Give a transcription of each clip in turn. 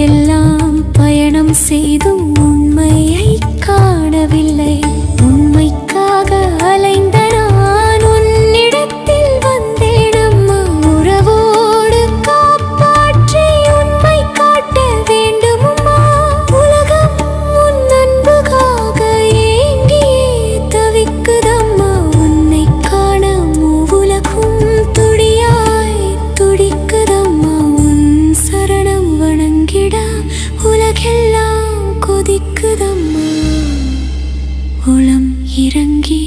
உலகெல்லாம் பயணம் செய்தும் உண்மையை காணவில்லை. உண்மைக்காக அலைந்த நான் உன்னிடத்தில் வந்தேன் அம்மா. உறவோடு காப்பாற்றி உண்மை காட்ட வேண்டும் அம்மா. உலகம் உன் அன்புக்காக ஏங்கியே தவிக்குதம்மா. உன்னை காண மூவுலகும் துடியாய் துடிக்குதம்மா. உன் சரணம் வணங்கிட உலகெல்லாம் கொதிக்குதம்மா. உளம் இறங்கி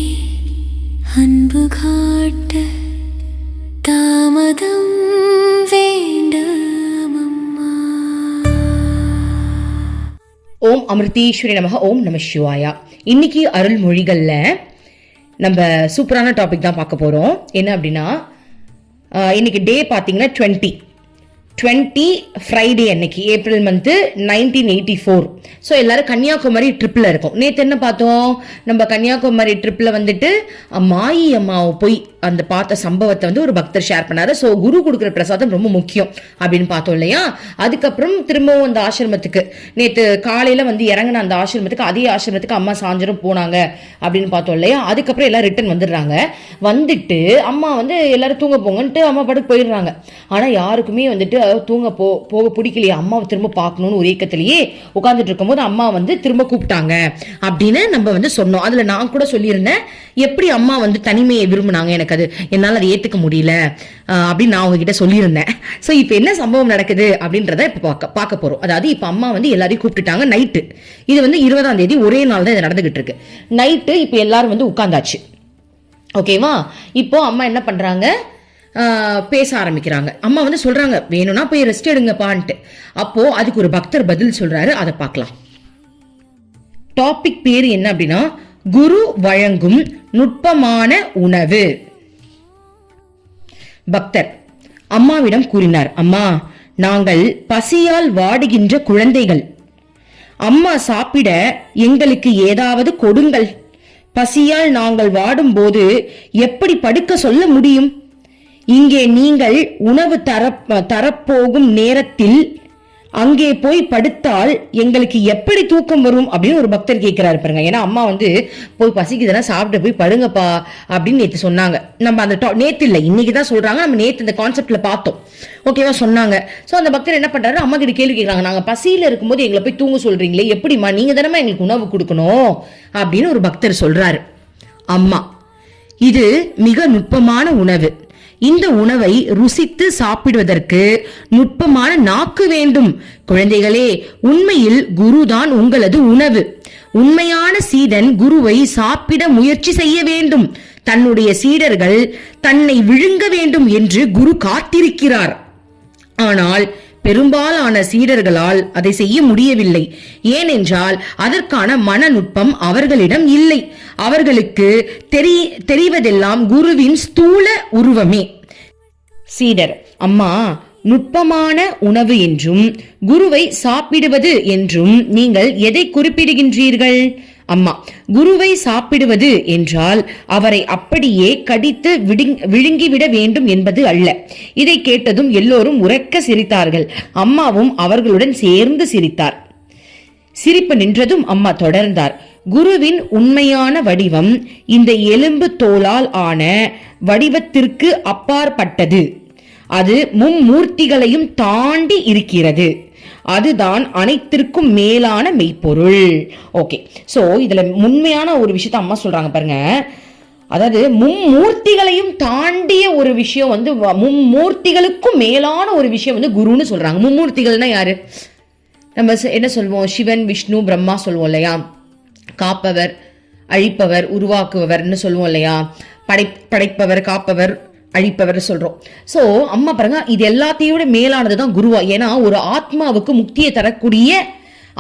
அன்பு காட்ட தாமதம் வேண்டாமம்மா. ஓம் அமிர்தீஸ்வரி நமக. ஓம் நம சிவாயா. இன்னைக்கு அருள்மொழிகள்ல நம்ம சூப்பரான டாபிக் தான் பார்க்க போறோம். என்ன அப்படின்னா, இன்னைக்கு டே பார்த்தீங்கன்னா 20 ஃப்ரைடே அன்னைக்கு, ஏப்ரல் மந்த்து 1984. ஸோ எல்லாரும் கன்னியாகுமரி ட்ரிப்பில் இருக்கோம். நேற்று என்ன பார்த்தோம், நம்ம கன்னியாகுமரி ட்ரிப்பில் வந்துட்டு மாயி அம்மாவை போய் அந்த பார்த்த சம்பவத்தை வந்து ஒரு பக்தர் ஷேர் பண்ணாரு. ஸோ குரு கொடுக்குற பிரசாதம் ரொம்ப முக்கியம் அப்படின்னு பார்த்தோம் இல்லையா. அதுக்கப்புறம் திரும்பவும் அந்த ஆசிரமத்துக்கு நேற்று காலையில் வந்து இறங்கின அந்த ஆசிரமத்துக்கு, அதே ஆசிரமத்துக்கு அம்மா சாயந்தரம் போனாங்க அப்படின்னு பார்த்தோம் இல்லையா. அதுக்கப்புறம் எல்லாம் ரிட்டர்ன் வந்துடுறாங்க. வந்துட்டு அம்மா வந்து எல்லாரும் தூங்க போங்கன்ட்டு அம்மா பாட்டுக்கு போயிடுறாங்க. ஆனால் யாருக்குமே வந்துட்டு தூங்க போக பிடிக்கலையே, அம்மாவை திரும்ப பார்க்கணும்னு ஒரு ஏக்கத்திலேயே உட்காந்துட்டு இருக்கும்போது அம்மா வந்து திரும்ப கூப்பிட்டாங்க அப்படின்னு நம்ம வந்து சொன்னோம். அதுல நான் கூட சொல்லியிருந்தேன், எப்படி அம்மா வந்து தனிமையை விரும்பினாங்க, எனக்கு அது என்னால் அதை ஏத்துக்க முடியல அப்படின்னு நான் உங்ககிட்ட சொல்லியிருந்தேன். ஸோ இப்போ என்ன சம்பவம் நடக்குது அப்படின்றத இப்போ பார்க்க போறோம். அதாவது இப்போ அம்மா வந்து எல்லாரையும் கூப்பிட்டுட்டாங்க நைட்டு. இது வந்து 20ஆம் தேதி ஒரே நாள் தான் இது நடந்துகிட்டு இருக்கு. நைட்டு இப்போ எல்லாரும் வந்து உட்கார்ந்தாச்சு. ஓகேவா. இப்போ அம்மா என்ன பண்றாங்க, பேச ஆரம்பிக்கிறாங்க. அம்மா வந்து சொல்றாங்க, வேணும்னா போய் ரெஸ்ட் எடுங்கப்பான்ட்டு. அப்போ அதுக்கு ஒரு பக்தர் பதில் சொல்றாரு, அதை பார்க்கலாம். டாபிக் பேரு என்ன அப்படின்னா, குரு வழங்கும் நுட்பமான உணவு. பக்தர் அம்மாவிடம் கூறினார், அம்மா, நாங்கள் பசியால் வாடுகின்ற குழந்தைகள். அம்மா சாப்பிட எங்களுக்கு ஏதாவது கொடுங்கள். பசியால் நாங்கள் வாடும்போது எப்படி படுக்க சொல்ல முடியும்? இங்கே நீங்கள் உணவு தரப்போகும் நேரத்தில் அங்கே போய் படுத்தால் எங்களுக்கு எப்படி தூக்கம் வரும் அப்படின்னு ஒரு பக்தர் கேட்கிறாரு பாருங்க. ஏன்னா அம்மா வந்து போய் பசிக்குதுன்னா சாப்பிட்டு போய் படுங்கப்பா அப்படின்னு நேற்று சொன்னாங்க. நம்ம அந்த நேற்று இல்லை, இன்னைக்கு தான் சொல்றாங்க. நம்ம நேற்று இந்த கான்செப்ட்ல பார்த்தோம். ஓகேவா, சொன்னாங்க. ஸோ அந்த பக்தர் என்ன பண்றாரு, அம்மா கிட்ட கேள்வி கேட்கறாங்க, நாங்க பசியில இருக்கும்போது எங்களை போய் தூங்க சொல்றீங்களே, எப்படிமா, நீங்க தானே எங்களுக்கு உணவு கொடுக்கணும் அப்படின்னு ஒரு பக்தர் சொல்றாரு. அம்மா, இது மிக நுட்பமான உணவு. இந்த உணவை ருசித்து சாப்பிடுவதற்கு நுட்பமான நாக்கு வேண்டும். குழந்தைகளே, உண்மையில் குருதான் உங்களது உணவு. உண்மையான சீடன் குருவை சாப்பிட முயற்சி செய்ய வேண்டும். தன்னுடைய சீடர்கள் தன்னை விழுங்க வேண்டும் என்று குரு காத்திருக்கிறார். ஆனால் பெரும்பாலான சீடர்களால் அதை செய்ய முடியவில்லை. ஏனென்றால் அதற்கான மனநுட்பம் அவர்களிடம் இல்லை. அவர்களுக்கு தெரிவதெல்லாம் குருவின் ஸ்தூல உருவமே. சீடர், அம்மா, நுட்பமான உணவு என்றும் குருவை சாப்பிடுவது என்றும் நீங்கள் எதை குறிப்பிடுகின்றீர்கள்? அம்மா, குருவை சாப்பிடுவது என்றால் அவரை அப்படியே கடித்து விழுங்கிவிட வேண்டும் என்பது அல்ல. இதை கேட்டதும் எல்லோரும் உரக்க சிரித்தார்கள். அம்மாவும் அவர்களுடன் சேர்ந்து சிரித்தார். சிரிப்பு நின்றதும் அம்மா தொடர்ந்தார், குருவின் உண்மையான வடிவம் இந்த எலும்பு தோலால் ஆன வடிவத்திற்கு அப்பாற்பட்டது. அது மும்மூர்த்திகளையும் தாண்டி இருக்கிறது. அதுதான் அனைத்திற்கும் மேலான மெய்ப்பொருள். ஓகே, சோ இதுல உண்மையான ஒரு விஷயத்த அம்மா சொல்றாங்க பாருங்க. அதாவது மும்மூர்த்திகளையும் தாண்டிய ஒரு விஷயம் வந்து, மும்மூர்த்திகளுக்கும் மேலான ஒரு விஷயம் வந்து குருன்னு சொல்றாங்க. மும்மூர்த்திகள்னா யாரு? நம்ம என்ன சொல்வோம், சிவன், விஷ்ணு, பிரம்மா சொல்வோம் இல்லையா. காப்பவர், அழிப்பவர், உருவாக்குபவர்னு சொல்லுவோம் இல்லையா. படைப்பவர், காப்பவர், அழிப்பவர் சொல்றோம். சோ அம்மா பாருங்க, இது எல்லாத்தையோட மேலானதுதான் குருவா. ஏன்னா ஒரு ஆத்மாவுக்கு முக்தியை தரக்கூடிய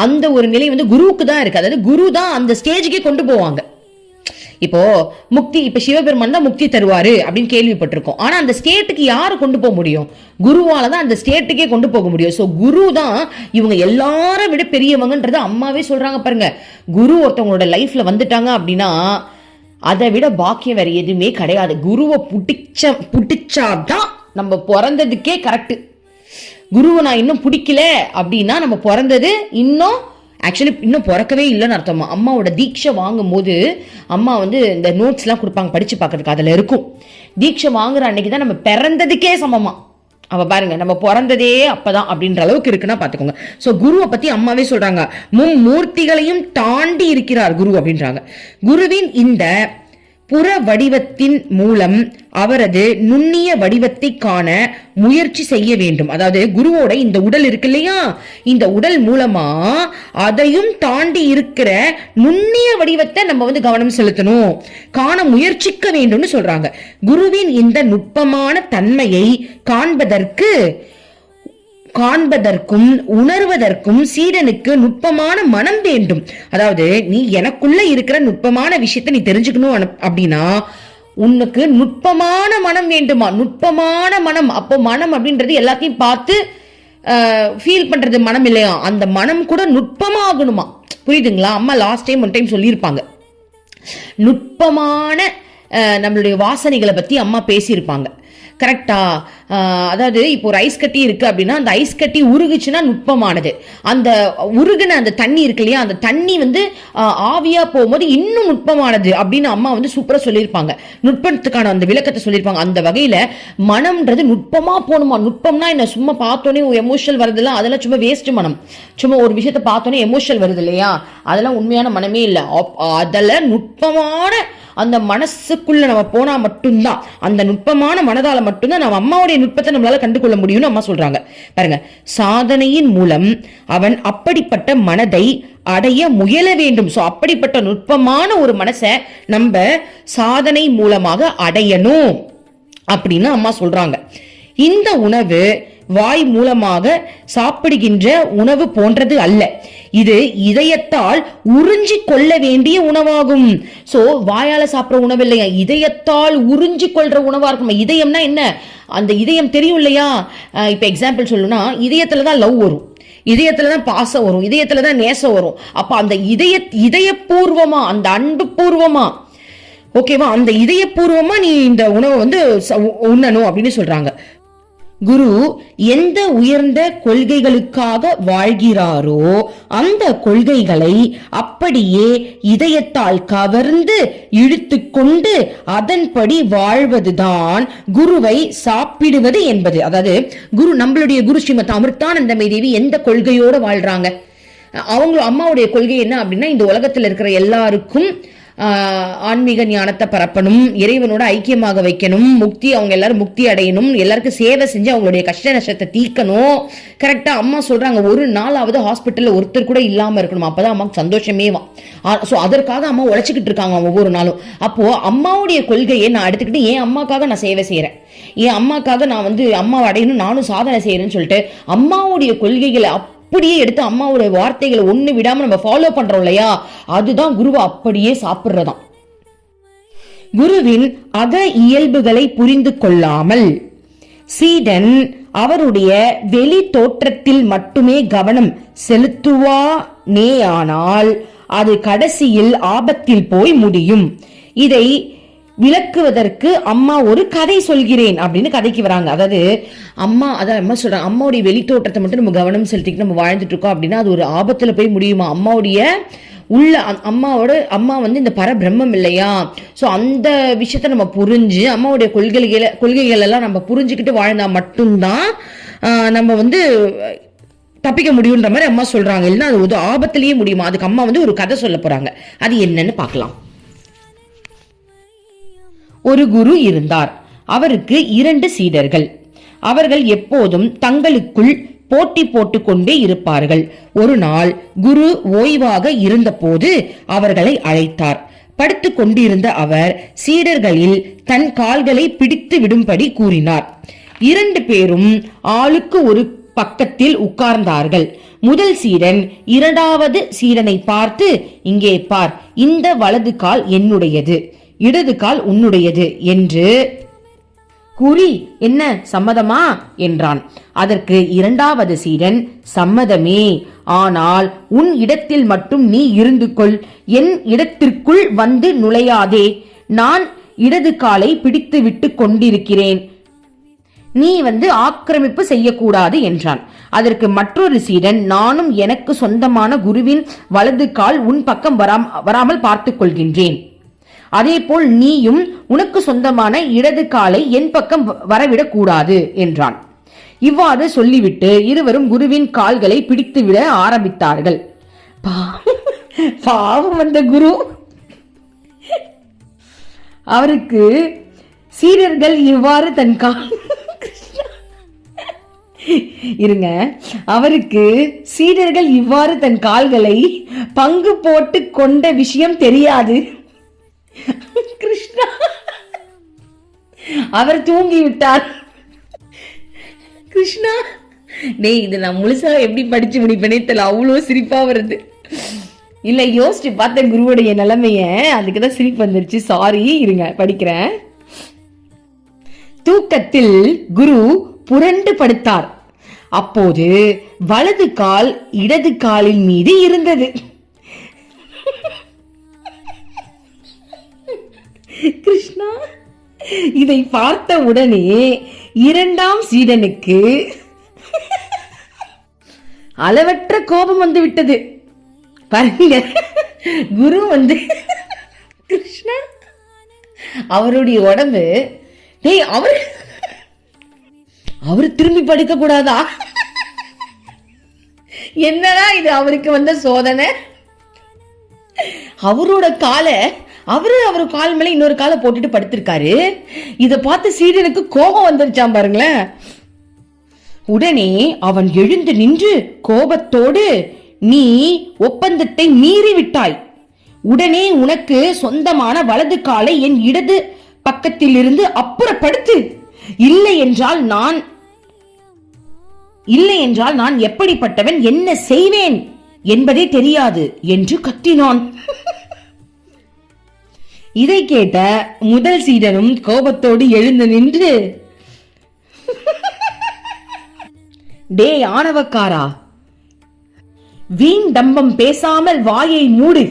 அந்த ஒரு நிலை வந்து குருவுக்கு தான் இருக்கு. அதாவது குரு தான் அந்த ஸ்டேஜுக்கே கொண்டு போவாங்க. இப்போ முக்தி, இப்ப சிவபெருமான் தான் முக்தி தருவாரு அப்படின்னு கேள்விப்பட்டிருக்கோம். ஆனா அந்த ஸ்டேட்டுக்கு யாரு கொண்டு போக முடியும்? குருவால தான் அந்த ஸ்டேட்டுக்கே கொண்டு போக முடியும். சோ குரு தான் இவங்க எல்லாரும் விட பெரியவங்கன்றத அம்மாவே சொல்றாங்க பாருங்க. குரு ஒருத்தவங்களோட லைஃப்ல வந்துட்டாங்க அப்படின்னா அதை விட பாக்கியம் வேற எதுவுமே கிடையாது. குருவை புடிச்சாதான் நம்ம பிறந்ததுக்கே கரெக்ட். குருவை நான் இன்னும் பிடிக்கல அப்படின்னா நம்ம பிறந்தது இன்னும் பிறக்கவே இல்லைன்னு அர்த்தமா. அம்மாவோட தீட்சை வாங்கும் போது அம்மா வந்து இந்த நோட்ஸ் எல்லாம் கொடுப்பாங்க படிச்சு பார்க்கறதுக்கு, அதுல இருக்கும் தீட்சை வாங்குற அன்னைக்கு தான் நம்ம பிறந்ததுக்கே சமமா. அவ பாருங்க, நம்ம பிறந்ததே அப்பதான் அப்படின்ற அளவுக்கு இருக்குன்னா பாத்துக்கோங்க. சோ குருவை பத்தி அம்மாவே சொல்றாங்க, மும்மூர்த்திகளையும் தாண்டி இருக்கிறார் குரு அப்படின்றாங்க. குருவின் இந்த புற வடிவத்தின் மூலம் அவரது நுண்ணிய வடிவத்தை காண முயற்சி செய்ய வேண்டும். அதாவது குருவோட இந்த உடல் இருக்கு இல்லையா, இந்த உடல் மூலமா அதையும் தாண்டி இருக்கிற நுண்ணிய வடிவத்தை நம்ம வந்து கவனம் செலுத்தணும், காண முயற்சிக்க வேண்டும்னு சொல்றாங்க. குருவின் இந்த நுட்பமான தன்மையை காண்பதற்கும் உணர்வதற்கும் சீடனுக்கு நுட்பமான மனம் வேண்டும். அதாவது நீ எனக்குள்ள இருக்கிற நுட்பமான விஷயத்தை நீ தெரிஞ்சுக்கணும் அப்படின்னா உனக்கு நுட்பமான மனம் வேண்டுமா? நுட்பமான மனம். அப்போ மனம் அப்படின்றது எல்லாத்தையும் பார்த்து ஃபீல் பண்றது மனம் இல்லையா, அந்த மனம் கூட நுட்பமாகணுமா. புரியுதுங்களா? அம்மா லாஸ்ட் டைம் ஒன் டைம் சொல்லியிருப்பாங்க, நுட்பமான நம்மளுடைய வாசனைகளை பத்தி அம்மா பேசியிருப்பாங்க. கரெக்டா? அதாவது இப்போ ஒரு ஐஸ் கட்டி இருக்கு அப்படின்னா அந்த ஐஸ் கட்டி உருகுச்சுன்னா நுட்பமானது. அந்த உருகுன அந்த தண்ணி இருக்கு இல்லையா, அந்த தண்ணி வந்து ஆவியா போகும்போது இன்னும் நுட்பமானது அப்படின்னு அம்மா வந்து சூப்பரா சொல்லியிருப்பாங்க. நுட்பத்துக்கான அந்த விளக்கத்தை சொல்லியிருப்பாங்க. அந்த வகையில மனம்ன்றது நுட்பமா போகணுமா. நுட்பம்னா என்ன, சும்மா பார்த்தோன்னே எமோஷனல் வருதுல்ல, அதெல்லாம் சும்மா வேஸ்ட் மனம். சும்மா ஒரு விஷயத்த பார்த்தோன்னே எமோஷனல் வருது இல்லையா, அதெல்லாம் உண்மையான மனமே இல்லை. அதெல்லாம் நுட்பமான அந்த மனசுக்குள்ள நம்ம போனா மட்டும்தான், அந்த நுட்பமான மனதால மட்டும்தான் நம்ம அம்மாவுடைய நுட்பத்தை நம்மளால கண்டுகொள்ள முடியும்னு அம்மா சொல்றாங்க. பாருங்க, சாதனையின் மூலம் அவன் அப்படிப்பட்ட மனதை அடைய முயல வேண்டும். சோ அப்படிப்பட்ட நுட்பமான ஒரு மனசை நம்ம சாதனை மூலமாக அடையணும் அப்படின்னு அம்மா சொல்றாங்க. இந்த உணவு வாய் மூலமாக சாப்பிடுகின்ற உணவு போன்றது அல்ல, இது இதயத்தால் உறிஞ்சி கொள்ள வேண்டிய உணவாகும். சோ வாயால சாப்பிடுற உணவு இல்லையா, இதயத்தால் உறிஞ்சி கொள்ற உணவா இருக்கும். இதயம்னா என்ன, அந்த இதயம் தெரியும் இல்லையா. இப்ப எக்ஸாம்பிள் சொல்லணும்னா, இதயத்துலதான் லவ் வரும், இதயத்துலதான் பாசம் வரும், இதயத்துலதான் நேசம் வரும். அப்ப அந்த இதயபூர்வமா, அந்த அன்பு பூர்வமா, ஓகேவா, அந்த இதயபூர்வமா நீ இந்த உணவை வந்து உண்ணணும் அப்படின்னு சொல்றாங்க. குரு எந்த உயர்ந்த கொள்கைகளுக்காக வாழ்கிறாரோ அந்த கொள்கைகளை அப்படியே இதயத்தால் கவர்ந்து இழுத்து கொண்டு அதன்படி வாழ்வதுதான் குருவை சாப்பிடுவது என்பது. அதாவது நம்மளுடைய குரு ஸ்ரீமத் அமிர்தானந்தமயி தேவி எந்த கொள்கையோட வாழ்றாங்க, அவங்க அம்மாவுடைய கொள்கை என்ன அப்படின்னா, இந்த உலகத்தில் இருக்கிற எல்லாருக்கும் ஆன்மீக ஞானத்தை பரப்பணும், இறைவனோட ஐக்கியமாக வைக்கணும், அவங்க எல்லாரும் முக்தி அடையணும், எல்லாருக்கும் சேவை செஞ்சு அவங்களுடைய கஷ்ட நஷ்டத்தை தீர்க்கணும். கரெக்டா அம்மா சொல்றாங்க, ஒரு நாளாவது ஹாஸ்பிட்டல்ல ஒருத்தர் கூட இல்லாம இருக்கணும், அப்பதான் அம்மாவுக்கு சந்தோஷமே. சோ அதற்காக அம்மா உழைச்சிக்கிட்டு இருக்காங்க ஒவ்வொரு நாளும். அப்போ அம்மாவுடைய கொள்கையை நான் எடுத்துக்கிட்டு என் அம்மாக்காக நான் சேவை செய்யறேன், என் அம்மாக்காக நான் வந்து அம்மாவை அடையணும், நானும் சாதனை செய்யறேன்னு சொல்லிட்டு அம்மாவுடைய கொள்கைகளை அப்படியே எடுத்து அம்மாவோட வார்த்தைகளை ஒண்ணு விடாம நம்ம ஃபாலோ பண்றோம் இல்லையா, அதுதான் குருவை அப்படியே சாப்பிடுறதாம். குருவின் அக இயல்புகளை புரிந்து கொள்ளாமல் சீடன் அவருடைய வெளி தோற்றத்தில் மட்டுமே கவனம் செலுத்துவானேயானால் அது கடைசியில் ஆபத்தில் போய் முடியும். இதை விளக்குவதற்கு அம்மா ஒரு கதை சொல்கிறேன் அப்படின்னு கதைக்கு வராங்க. அதாவது அம்மா சொல்றாங்க, அம்மாவுடைய வெளித்தோற்றத்தை மட்டும் நம்ம கவனம் செலுத்திட்டு நம்ம வாழ்ந்துட்டு இருக்கோம் அப்படின்னா அது ஒரு ஆபத்துல போய் முடியுமா. அம்மாவுடைய உள்ள அம்மா வந்து இந்த பரபிரம்மம் இல்லையா, சோ அந்த விஷயத்த நம்ம புரிஞ்சு அம்மாவுடைய கொள்கைகள் எல்லாம் நம்ம புரிஞ்சுக்கிட்டு வாழ்ந்தா மட்டும்தான் நம்ம வந்து தப்பிக்க முடியுன்ற மாதிரி அம்மா சொல்றாங்க. இல்லைன்னா அது ஒரு ஆபத்திலேயே முடியுமா. அதுக்கு அம்மா வந்து ஒரு கதை சொல்ல போறாங்க, அது என்னன்னு பார்க்கலாம். ஒரு குரு இருந்தார், அவருக்கு 2 சீடர்கள். அவர்கள் எப்போதும் தங்களுக்குள் போட்டி போட்டுக் கொண்டே இருப்பார்கள். ஒரு நாள் குரு ஓய்வாக இருந்தபோது அவர்களை அழைத்தார். படுத்துக் கொண்டிருந்த அவர் சீடர்களில் தன் கால்களை பிடித்து விடும்படி கூறினார். 2 பேரும் ஆளுக்கு ஒரு பக்கத்தில் உட்கார்ந்தார்கள். முதல் சீடன் 2வது சீடனை பார்த்து, இங்கே பார், இந்த வலது கால் என்னுடையது, இடது கால் உன்னுடையது என்று கூறி, என்ன சம்மதமா என்றான். அதற்கு 2வது சீடன், சம்மதமே, ஆனால் உன் இடத்தில் மட்டும் நீ இருந்து கொள், என் இடத்திற்குள் வந்து நுழையாதே, நான் இடது காலை பிடித்து விட்டு கொண்டிருக்கிறேன், நீ ஆக்கிரமிப்பு செய்யக்கூடாது என்றான். அதற்கு மற்றொரு சீடன், நானும் எனக்கு சொந்தமான குருவின் வலது கால் உன் பக்கம் வராமல் பார்த்துக் கொள்கின்றேன். அதே போல் நீயும் உனக்கு சொந்தமான இடது காலை என் பக்கம் வரவிடக் கூடாது என்றான். இவ்வாறு சொல்லிவிட்டு இருவரும் குருவின் கால்களை பிடித்துவிட ஆரம்பித்தார்கள். பாவம் வந்த குரு, அவருக்கு சீடர்கள் இவ்வாறு தன் தன் கால்களை பங்கு போட்டு கொண்ட விஷயம் தெரியாது. கிருஷ்ணா, அவர் தூங்கிவிட்டார். கிருஷ்ணா, இது நான் முழுசா எப்படி படிச்சு முடிப்பேனே தெரியல, அவ்வளோ சிரிப்பா வருது. இல்ல, யோசிச்சு பார்த்த குருவுடைய நிலைமைய, அதுக்குதான் சிரிப்பு வந்துருச்சு. சாரி, இருங்க படிக்கிறேன். தூக்கத்தில் குரு புரண்டு படுத்தார். அப்போது வலது கால் இடது காலின் மீது இருந்தது. கிருஷ்ணா, இதை பார்த்த உடனே இரண்டாம் சீடனுக்கு அளவற்ற கோபம் வந்து விட்டது. பாருங்க, குரு கிருஷ்ணா, அவருடைய உடம்பு, அவரு திரும்பி படுக்க கூடாதா? என்னடா இது அவருக்கு வந்த சோதனை? அவரோட காலை அவரு கால் மேல இன்னொரு காலை போட்டுட்டு படுத்திருக்காரு. இத பார்த்து சீடனுக்கு கோபம் வந்துருச்சாம் பாருங்களேன். உடனே அவன் எழுந்து நின்று கோபத்தோடு, நீ ஒப்பந்தத்தை மீறி விட்டாய். உடனே உனக்கு சொந்தமான வலது காலை என் இடது பக்கத்தில் இருந்து அப்புறப்படுத்து. இல்லை என்றால் நான் எப்படிப்பட்டவன், என்ன செய்வேன் என்பதே தெரியாது என்று கத்தினான். இதை கேட்ட முதல் சீடனும் கோபத்தோடு எழுந்து நின்று, டே ஆணவக்காரா, வீண் டம்பம் பேசாமல் வாயை மூடு.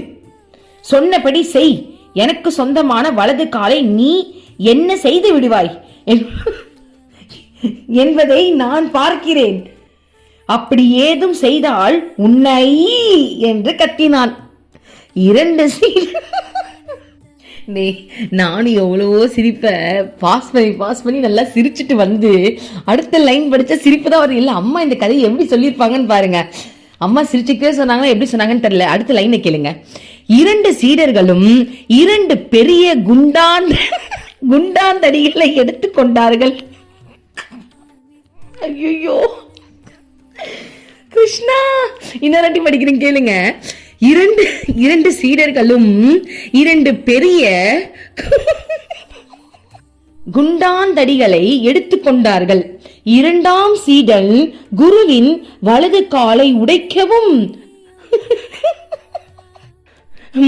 சொன்னபடி செய். எனக்கு சொந்தமான வலது காலை நீ என்ன செய்து விடுவாய் என்பதை நான் பார்க்கிறேன். அப்படி ஏதும் செய்தால் உன்னை என்று கத்தினான். இரண்டு நானும் எவ்வளவோ சிரிப்ப பாஸ் பண்ணி நல்லா சிரிச்சுட்டு அடுத்த லைன் படிச்ச சிரிப்பு தான் வரும். இல்ல, அம்மா இந்த கதையை எப்படி சொல்லியிருப்பாங்கன்னு பாருங்க. அம்மா சிரிச்சுக்கே சொன்னாங்களா, எப்படி சொன்னாங்கன்னு தெரியல. அடுத்த லைனை கேளுங்க. இரண்டு சீடர்களும் இரண்டு பெரிய குண்டாந்தடிகளை எடுத்துக்கொண்டார்கள். ஐயோ கிருஷ்ணா, இன்னொரு படிக்கிறேன் கேளுங்க. இரண்டு சீடர்களும் இரண்டு பெரிய குண்டாந்தடிகளை எடுத்துக்கொண்டார்கள். இரண்டாம் சீடன் குருவின் வலது காலை உடைக்கவும்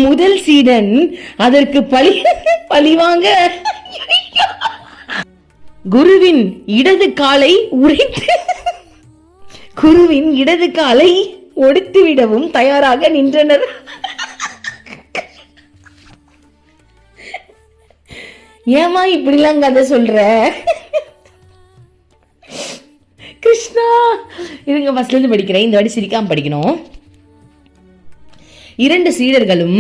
முதல் சீடன் அதற்கு பழிவாங்க குருவின் இடது காலை ஒடித்துவிடவும் தயாராக நின்றனர். ஏமா இப்படிலாம் கதை சொல்ற கிருஷ்ணா? இருங்க, ஃபர்ஸ்ட்ல இருந்து படிக்கிறேன். இந்த வாட்டி சிரிக்காம படிக்கணும். இரண்டு சீடர்களும்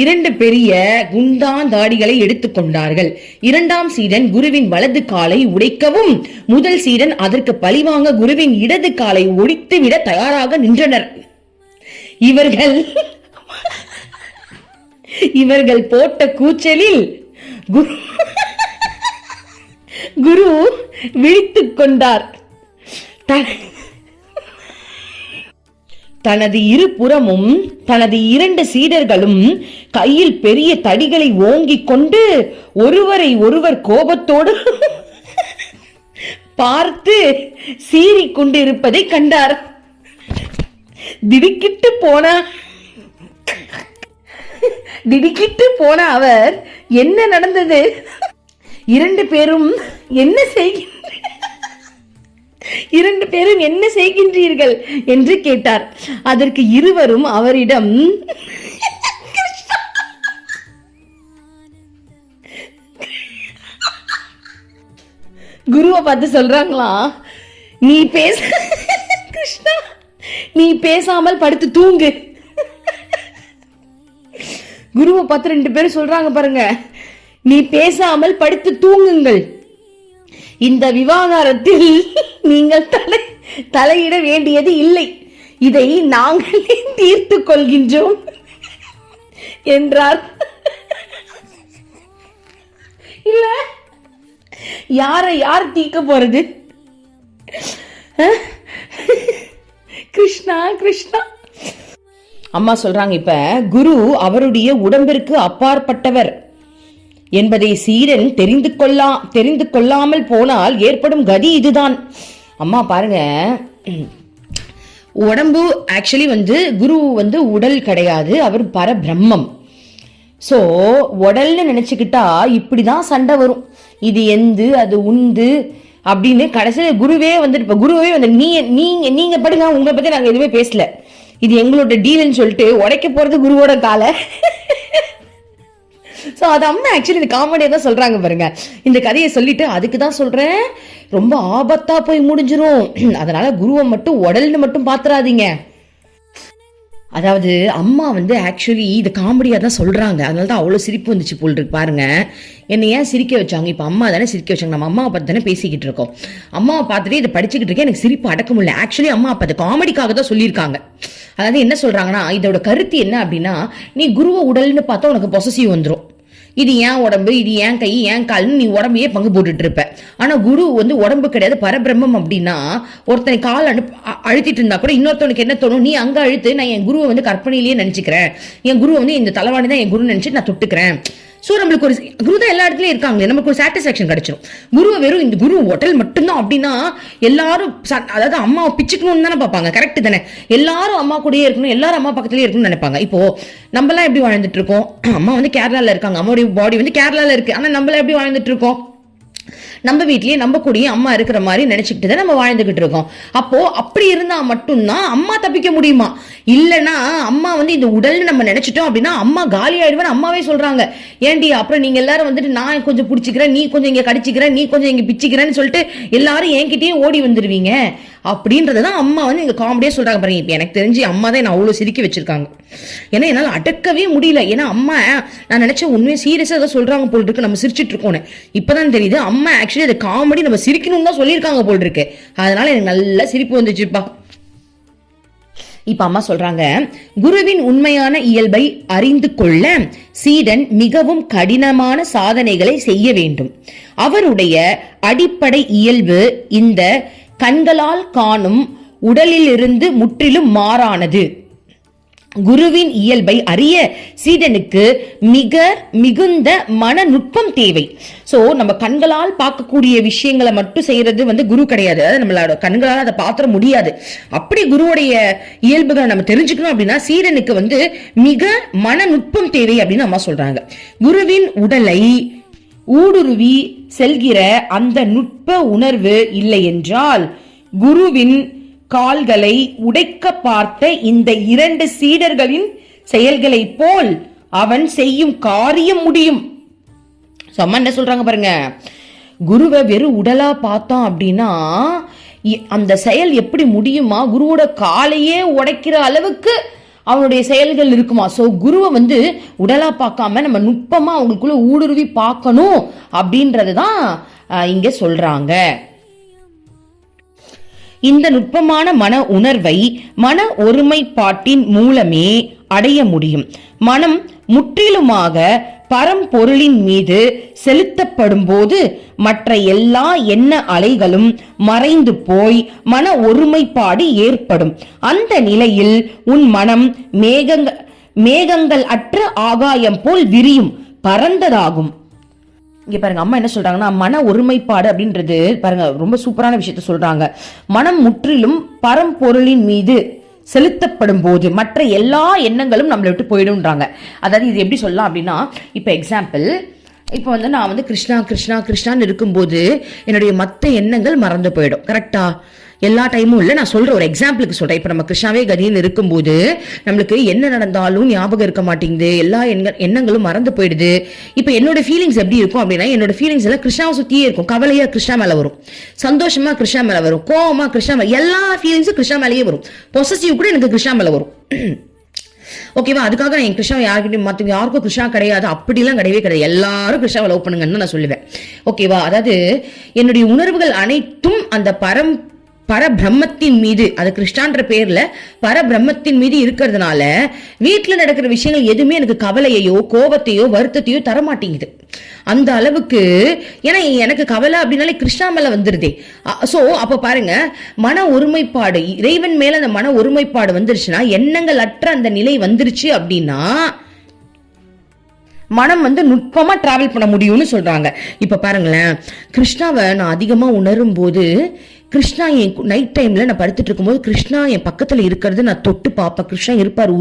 இரண்டு பெரிய குண்டாந்தாடிகளை எடுத்துக்கொண்டார்கள். இரண்டாம் சீடன் குருவின் வலது காலை உடைக்கவும் முதல் சீடன் அதற்கு பழிவாங்க குருவின் இடது காலை ஒடித்துவிட தயாராக நின்றனர். இவர்கள் போட்ட கூச்சலில் குரு விழித்துக் கொண்டார். தனது இருபுறமும் தனது இரண்டு சீடர்களும் கையில் பெரிய தடிகளை ஓங்கிக் கொண்டு ஒருவரை ஒருவர் கோபத்தோடு பார்த்து சீறிக் கொண்டிருப்பதை கண்டார். திடுக்கிட்டு போன அவர், என்ன நடந்தது? இரண்டு பேரும் என்ன செய்கின்றீர்கள் என்று கேட்டார். அதற்கு இருவரும் அவரிடம், குருவை பார்த்து சொல்றாங்களாம், நீ பேச கிருஷ்ணா நீ பேசாமல் படுத்து தூங்கு. குருவை பார்த்து 2 பேரும் சொல்றாங்க பாருங்க, நீ பேசாமல் படுத்து தூங்குங்கள், இந்த விவாகரத்தில் நீங்கள் தலையிட வேண்டியது இல்லை, இதை நாங்களே தீர்த்து கொள்கின்றோம் என்றார். இல்ல யார் தீர்க்க போறது? கிருஷ்ணா கிருஷ்ணா. அம்மா சொல்றாங்க, இப்ப குரு அவருடைய உடம்பிற்கு அப்பாற்பட்டவர் என்பதை சீடன் தெரிந்து கொள்ளாமல் போனால் ஏற்படும் கதி இதுதான். அம்மா பாருங்க, உடம்பு ஆக்சுவலி குரு உடல் கிடையாது, அவர் பரபிரம்மம். ஸோ உடல்னு நினைச்சுக்கிட்டா இப்படிதான் சண்டை வரும், இது எந்து அது உந்து அப்படின்னு. கடைசியில் குருவே இப்ப குருவே நீங்க படுங்க, உங்களை பத்தி நாங்க எதுவுமே பேசல, இது எங்களோட டீல்னு சொல்லிட்டு உடைக்க போறது குருவோட காலை. ஸோ அது அம்மா ஆக்சுவலி இந்த காமெடியா தான் சொல்றாங்க பாருங்க. இந்த கதையை சொல்லிட்டு அதுக்கு தான் சொல்றேன், ரொம்ப ஆபத்தா போய் முடிஞ்சிரும், அதனால குருவை மட்டும் உடல்னு மட்டும் பாத்துறாதீங்க. அதாவது அம்மா ஆக்சுவலி இது காமெடியா தான் சொல்றாங்க, அதனால தான் அவ்வளவு சிரிப்பு வந்துச்சு போல் இருக்கு பாருங்க. என்னை ஏன் சிரிக்க வச்சாங்க? இப்ப அம்மா தானே சிரிக்க வச்சாங்க, நம்ம அம்மாவை பார்த்து தானே பேசிக்கிட்டு இருக்கோம். அம்மாவை பார்த்துட்டு இதை படிச்சுக்கிட்டு இருக்கேன், எனக்கு சிரிப்பு அடக்க முடியல. ஆக்சுவலி அம்மா அப்ப அது காமெடிக்காக தான் சொல்லியிருக்காங்க. அதாவது என்ன சொல்றாங்கன்னா, இதோட கருத்து என்ன அப்படின்னா, நீ குருவை உடல்னு பார்த்தா உனக்கு பொசசிவ் வந்துடும், இது ஏன் உடம்பு, இது ஏன் கை, ஏன் கால்னு நீ உடம்பையே பங்கு போட்டுட்டு இருப்ப. ஆனா குரு உடம்பு கிடையாது, பரபிரம்மம். அப்படின்னா ஒருத்தனை கால் அழுத்திட்டு இருந்தா கூட இன்னொருத்தவனுக்கு என்ன தோணும், நீ அங்க அழுத்து, நான் என் குருவை கற்பனையிலேயே நினைச்சுக்கிறேன், என் குருவை இந்த தலைவாணி தான் என் குரு நினைச்சு நான் தொட்டுக்கிறேன். ஸோ நம்மளுக்கு ஒரு குரு தான் எல்லா இடத்துலயும் இருக்காங்க, நமக்கு ஒரு சாட்டிஸ்பாக்சன் கிடைச்சிடும். குருவை வெறும் இந்த குரு ஹோட்டல் மட்டும்தான் அப்படின்னா எல்லாரும், அதாவது அம்மாவை பிச்சுக்கணும்னு தானே பார்ப்பாங்க, கரெக்ட் தானே? எல்லாரும் அம்மா கூடயே இருக்கணும், எல்லாரும் அம்மா பக்கத்துலயே இருக்கணும்னு நினைப்பாங்க. இப்போ நம்மளாம் எப்படி வாழ்ந்துட்டு இருக்கோம்? அம்மா கேரளால இருக்காங்க, அம்மாவுடைய பாடி கேரளால இருக்கு, ஆனா நம்மள எப்படி வாழ்ந்துட்டு இருக்கோம்? நம்ம வீட்லயே நம்ம கூடயே அம்மா இருக்கிற மாதிரி நினைச்சுக்கிட்டு தான் நம்ம வாழ்ந்துகிட்டு இருக்கோம். அப்போ அப்படி இருந்தா மட்டும்தான் அம்மா தப்பிக்க முடியுமா? இல்லைன்னா அம்மா இந்த உடல்னு நம்ம நினைச்சிட்டோம் அப்படின்னா அம்மா காலி ஆயிடுவேன்னு அம்மாவே சொல்றாங்க. ஏண்டி அப்புறம் நீங்க எல்லாரும் நான் கொஞ்சம் பிடிச்சிக்கிறேன், நீ கொஞ்சம் இங்க கடிச்சிக்கிறேன், நீ கொஞ்சம் இங்க பிச்சுக்கிறேன்னு சொல்லிட்டு எல்லாரும் என்கிட்டயே ஓடி வந்துருவீங்க அப்படின்றதான் அம்மா இங்க காமெடியா சொல்றாங்க பாருங்க. இப்ப எனக்கு தெரிஞ்சு அம்மா தான் என்ன அவ்வளவு சிரிக்க வச்சிருக்காங்க. ஏன்னா என்னால அடக்கவே முடியல. ஏன்னா அம்மா, நான் நினைச்சேன் உண்மையை சீரியஸா ஏதோ சொல்றாங்க போல் இருக்கு, நம்ம சிரிச்சிட்டு இருக்கோன்னு. இப்பதான் தெரியுது அம்மா ஆக்சுவலி அது காமெடி, நம்ம சிரிக்கணும் தான் சொல்லியிருக்காங்க போல் இருக்கு. அதனால எனக்கு நல்ல சிரிப்பு வந்துச்சுப்பா. இப்ப அம்மா சொல்றாங்க, குருவின் உண்மையான இயல்பை அறிந்து கொள்ள சீடன் மிகவும் கடினமான சாதனைகளை செய்ய வேண்டும். அவருடைய அடிப்படை இயல்பு இந்த கண்களால் காணும் உடலிலிருந்து முற்றிலும் மாறானது. குருவின் இயல்பை அறிய சீடனுக்கு மிகுந்த மன நுட்பம் தேவை. சோ நம்ம கண்களால் பார்க்கக்கூடிய விஷயங்களை மட்டும் செய்யறது குரு கிடையாது, நம்மளோட கண்களால் அதை பாத்திர முடியாது. அப்படி குருவுடைய இயல்புகளை நம்ம தெரிஞ்சுக்கணும் அப்படின்னா சீடனுக்கு மிக மன நுட்பம் தேவை அப்படின்னு அம்மா சொல்றாங்க. குருவின் உடலை ஊடுருவி செல்கிற அந்த நுட்ப உணர்வு இல்லை என்றால் குருவின் கால்களை உடைக்க பார்த்த இந்த 2 சீடர்களின் செயல்களை போல் அவன் செய்யும் காரியம் முடியும். அம்மா என்ன சொல்றாங்க பாருங்க, குருவை வெறும் உடலா பார்த்தோம் அப்படின்னா அந்த செயல் எப்படி முடியுமா? குருவோட காலையே உடைக்கிற அளவுக்கு அவனுடைய செயல்கள் இருக்குமா? சோ குருவை உடலா பார்க்காம நம்ம நுட்பமா அவங்களுக்குள்ள ஊடுருவி பார்க்கணும் அப்படின்றதுதான் இங்க சொல்றாங்க. இந்த நுட்பமான மன உணர்வை மன ஒருமைப்பாட்டின் மூலமே அடைய முடியும். மனம் முற்றிலுமாக பரம்பொருளின் மீது செலுத்தப்படும் போது மற்ற எல்லா எண்ண அலைகளும் மறைந்து போய் மன ஒருமைப்பாடு ஏற்படும். அந்த நிலையில் உன் மனம் மேகங்கள் அற்ற ஆகாயம் போல் விரியும், பரந்ததாகும். இங்க பாருங்க அம்மா என்ன சொல்றாங்கன்னா, மன ஒருமைப்பாடு அப்படின்றது பாருங்க ரொம்ப சூப்பரான விஷயத்த சொல்றாங்க. மனம் முற்றிலும் பரம்பொருளின் மீது செலுத்தப்படும் போது மற்ற எல்லா எண்ணங்களும் நம்மளை விட்டு போயிடும்ன்றாங்க. அதாவது இது எப்படி சொல்லலாம் அப்படின்னா, இப்ப எக்ஸாம்பிள், இப்போ நான் கிருஷ்ணா கிருஷ்ணா கிருஷ்ணான்னு இருக்கும்போது என்னுடைய மற்ற எண்ணங்கள் மறந்து போயிடும். கரெக்டா? எல்லா டைமும் இல்லை, நான் சொல்ற ஒரு எக்ஸாம்பிளுக்கு சொல்றேன். இப்ப நம்ம கிருஷ்ணாவே கதின்னு இருக்கும்போது நம்மளுக்கு என்ன நடந்தாலும் ஞாபகம் இருக்க மாட்டேங்குது, எல்லா எண்ணங்களும் மறந்து போயிடுது. இப்ப என்னோட ஃபீலிங்ஸ் எப்படி இருக்கும் அப்படின்னா, என்னோட ஃபீலிங்ஸ் எல்லாம் கிருஷ்ணாவை சுத்தியே இருக்கும். கவலையா கிருஷ்ணா மேல வரும், சந்தோஷமா கிருஷ்ணா மேல வரும், கோவமா கிருஷ்ணா மேல, எல்லா ஃபீலிங்ஸும் கிருஷ்ணா மேலேயே வரும். பொசசிவ் கூட எனக்கு கிருஷ்ணா மேல வரும். ஓகேவா? அதுக்காக நான் என் கிருஷ்ணா யாருக்கிட்டையும் மற்ற யாருக்கும் கிருஷ்ணா கிடையாது அப்படிலாம் கிடையவே கிடையாது. எல்லாரும் கிருஷ்ணாவை லவ் பண்ணுங்கன்னு நான் சொல்லுவேன். ஓகேவா? அதாவது என்னுடைய உணர்வுகள் அனைத்தும் அந்த பரபிரம்மத்தின் மீது, அது கிருஷ்ணான்ற பேர்ல பரபிரம்மத்தின் மீது இருக்கிறதுனால வீட்டுல நடக்கிற விஷயங்கள் எதுவுமே எனக்கு கவலையையோ கோபத்தையோ வருத்தத்தையோ தரமாட்டேங்குது. அந்த அளவுக்கு, ஏன்னா எனக்கு கவலை அப்படின்னாலே கிருஷ்ணா மேல வந்துருதே. சோ அப்ப பாருங்க, மன ஒருமைப்பாடு, இறைவன் மேல அந்த மன ஒருமைப்பாடு வந்துருச்சுன்னா, எண்ணங்கள் அற்ற அந்த நிலை வந்துருச்சு அப்படின்னா மனம் நுட்பமா டிராவல் பண்ண முடியும்னு சொல்றாங்க. இப்ப பாருங்களேன், கிருஷ்ணாவை நான் அதிகமா உணரும் போது, கிருஷ்ணா என் நைட் டைம்ல நான் படுத்துட்டு இருக்கும்போது கிருஷ்ணா என் பக்கத்துல இருக்கிறது நான் தொட்டு பார்ப்பேன். கிருஷ்ணா இருப்பார்,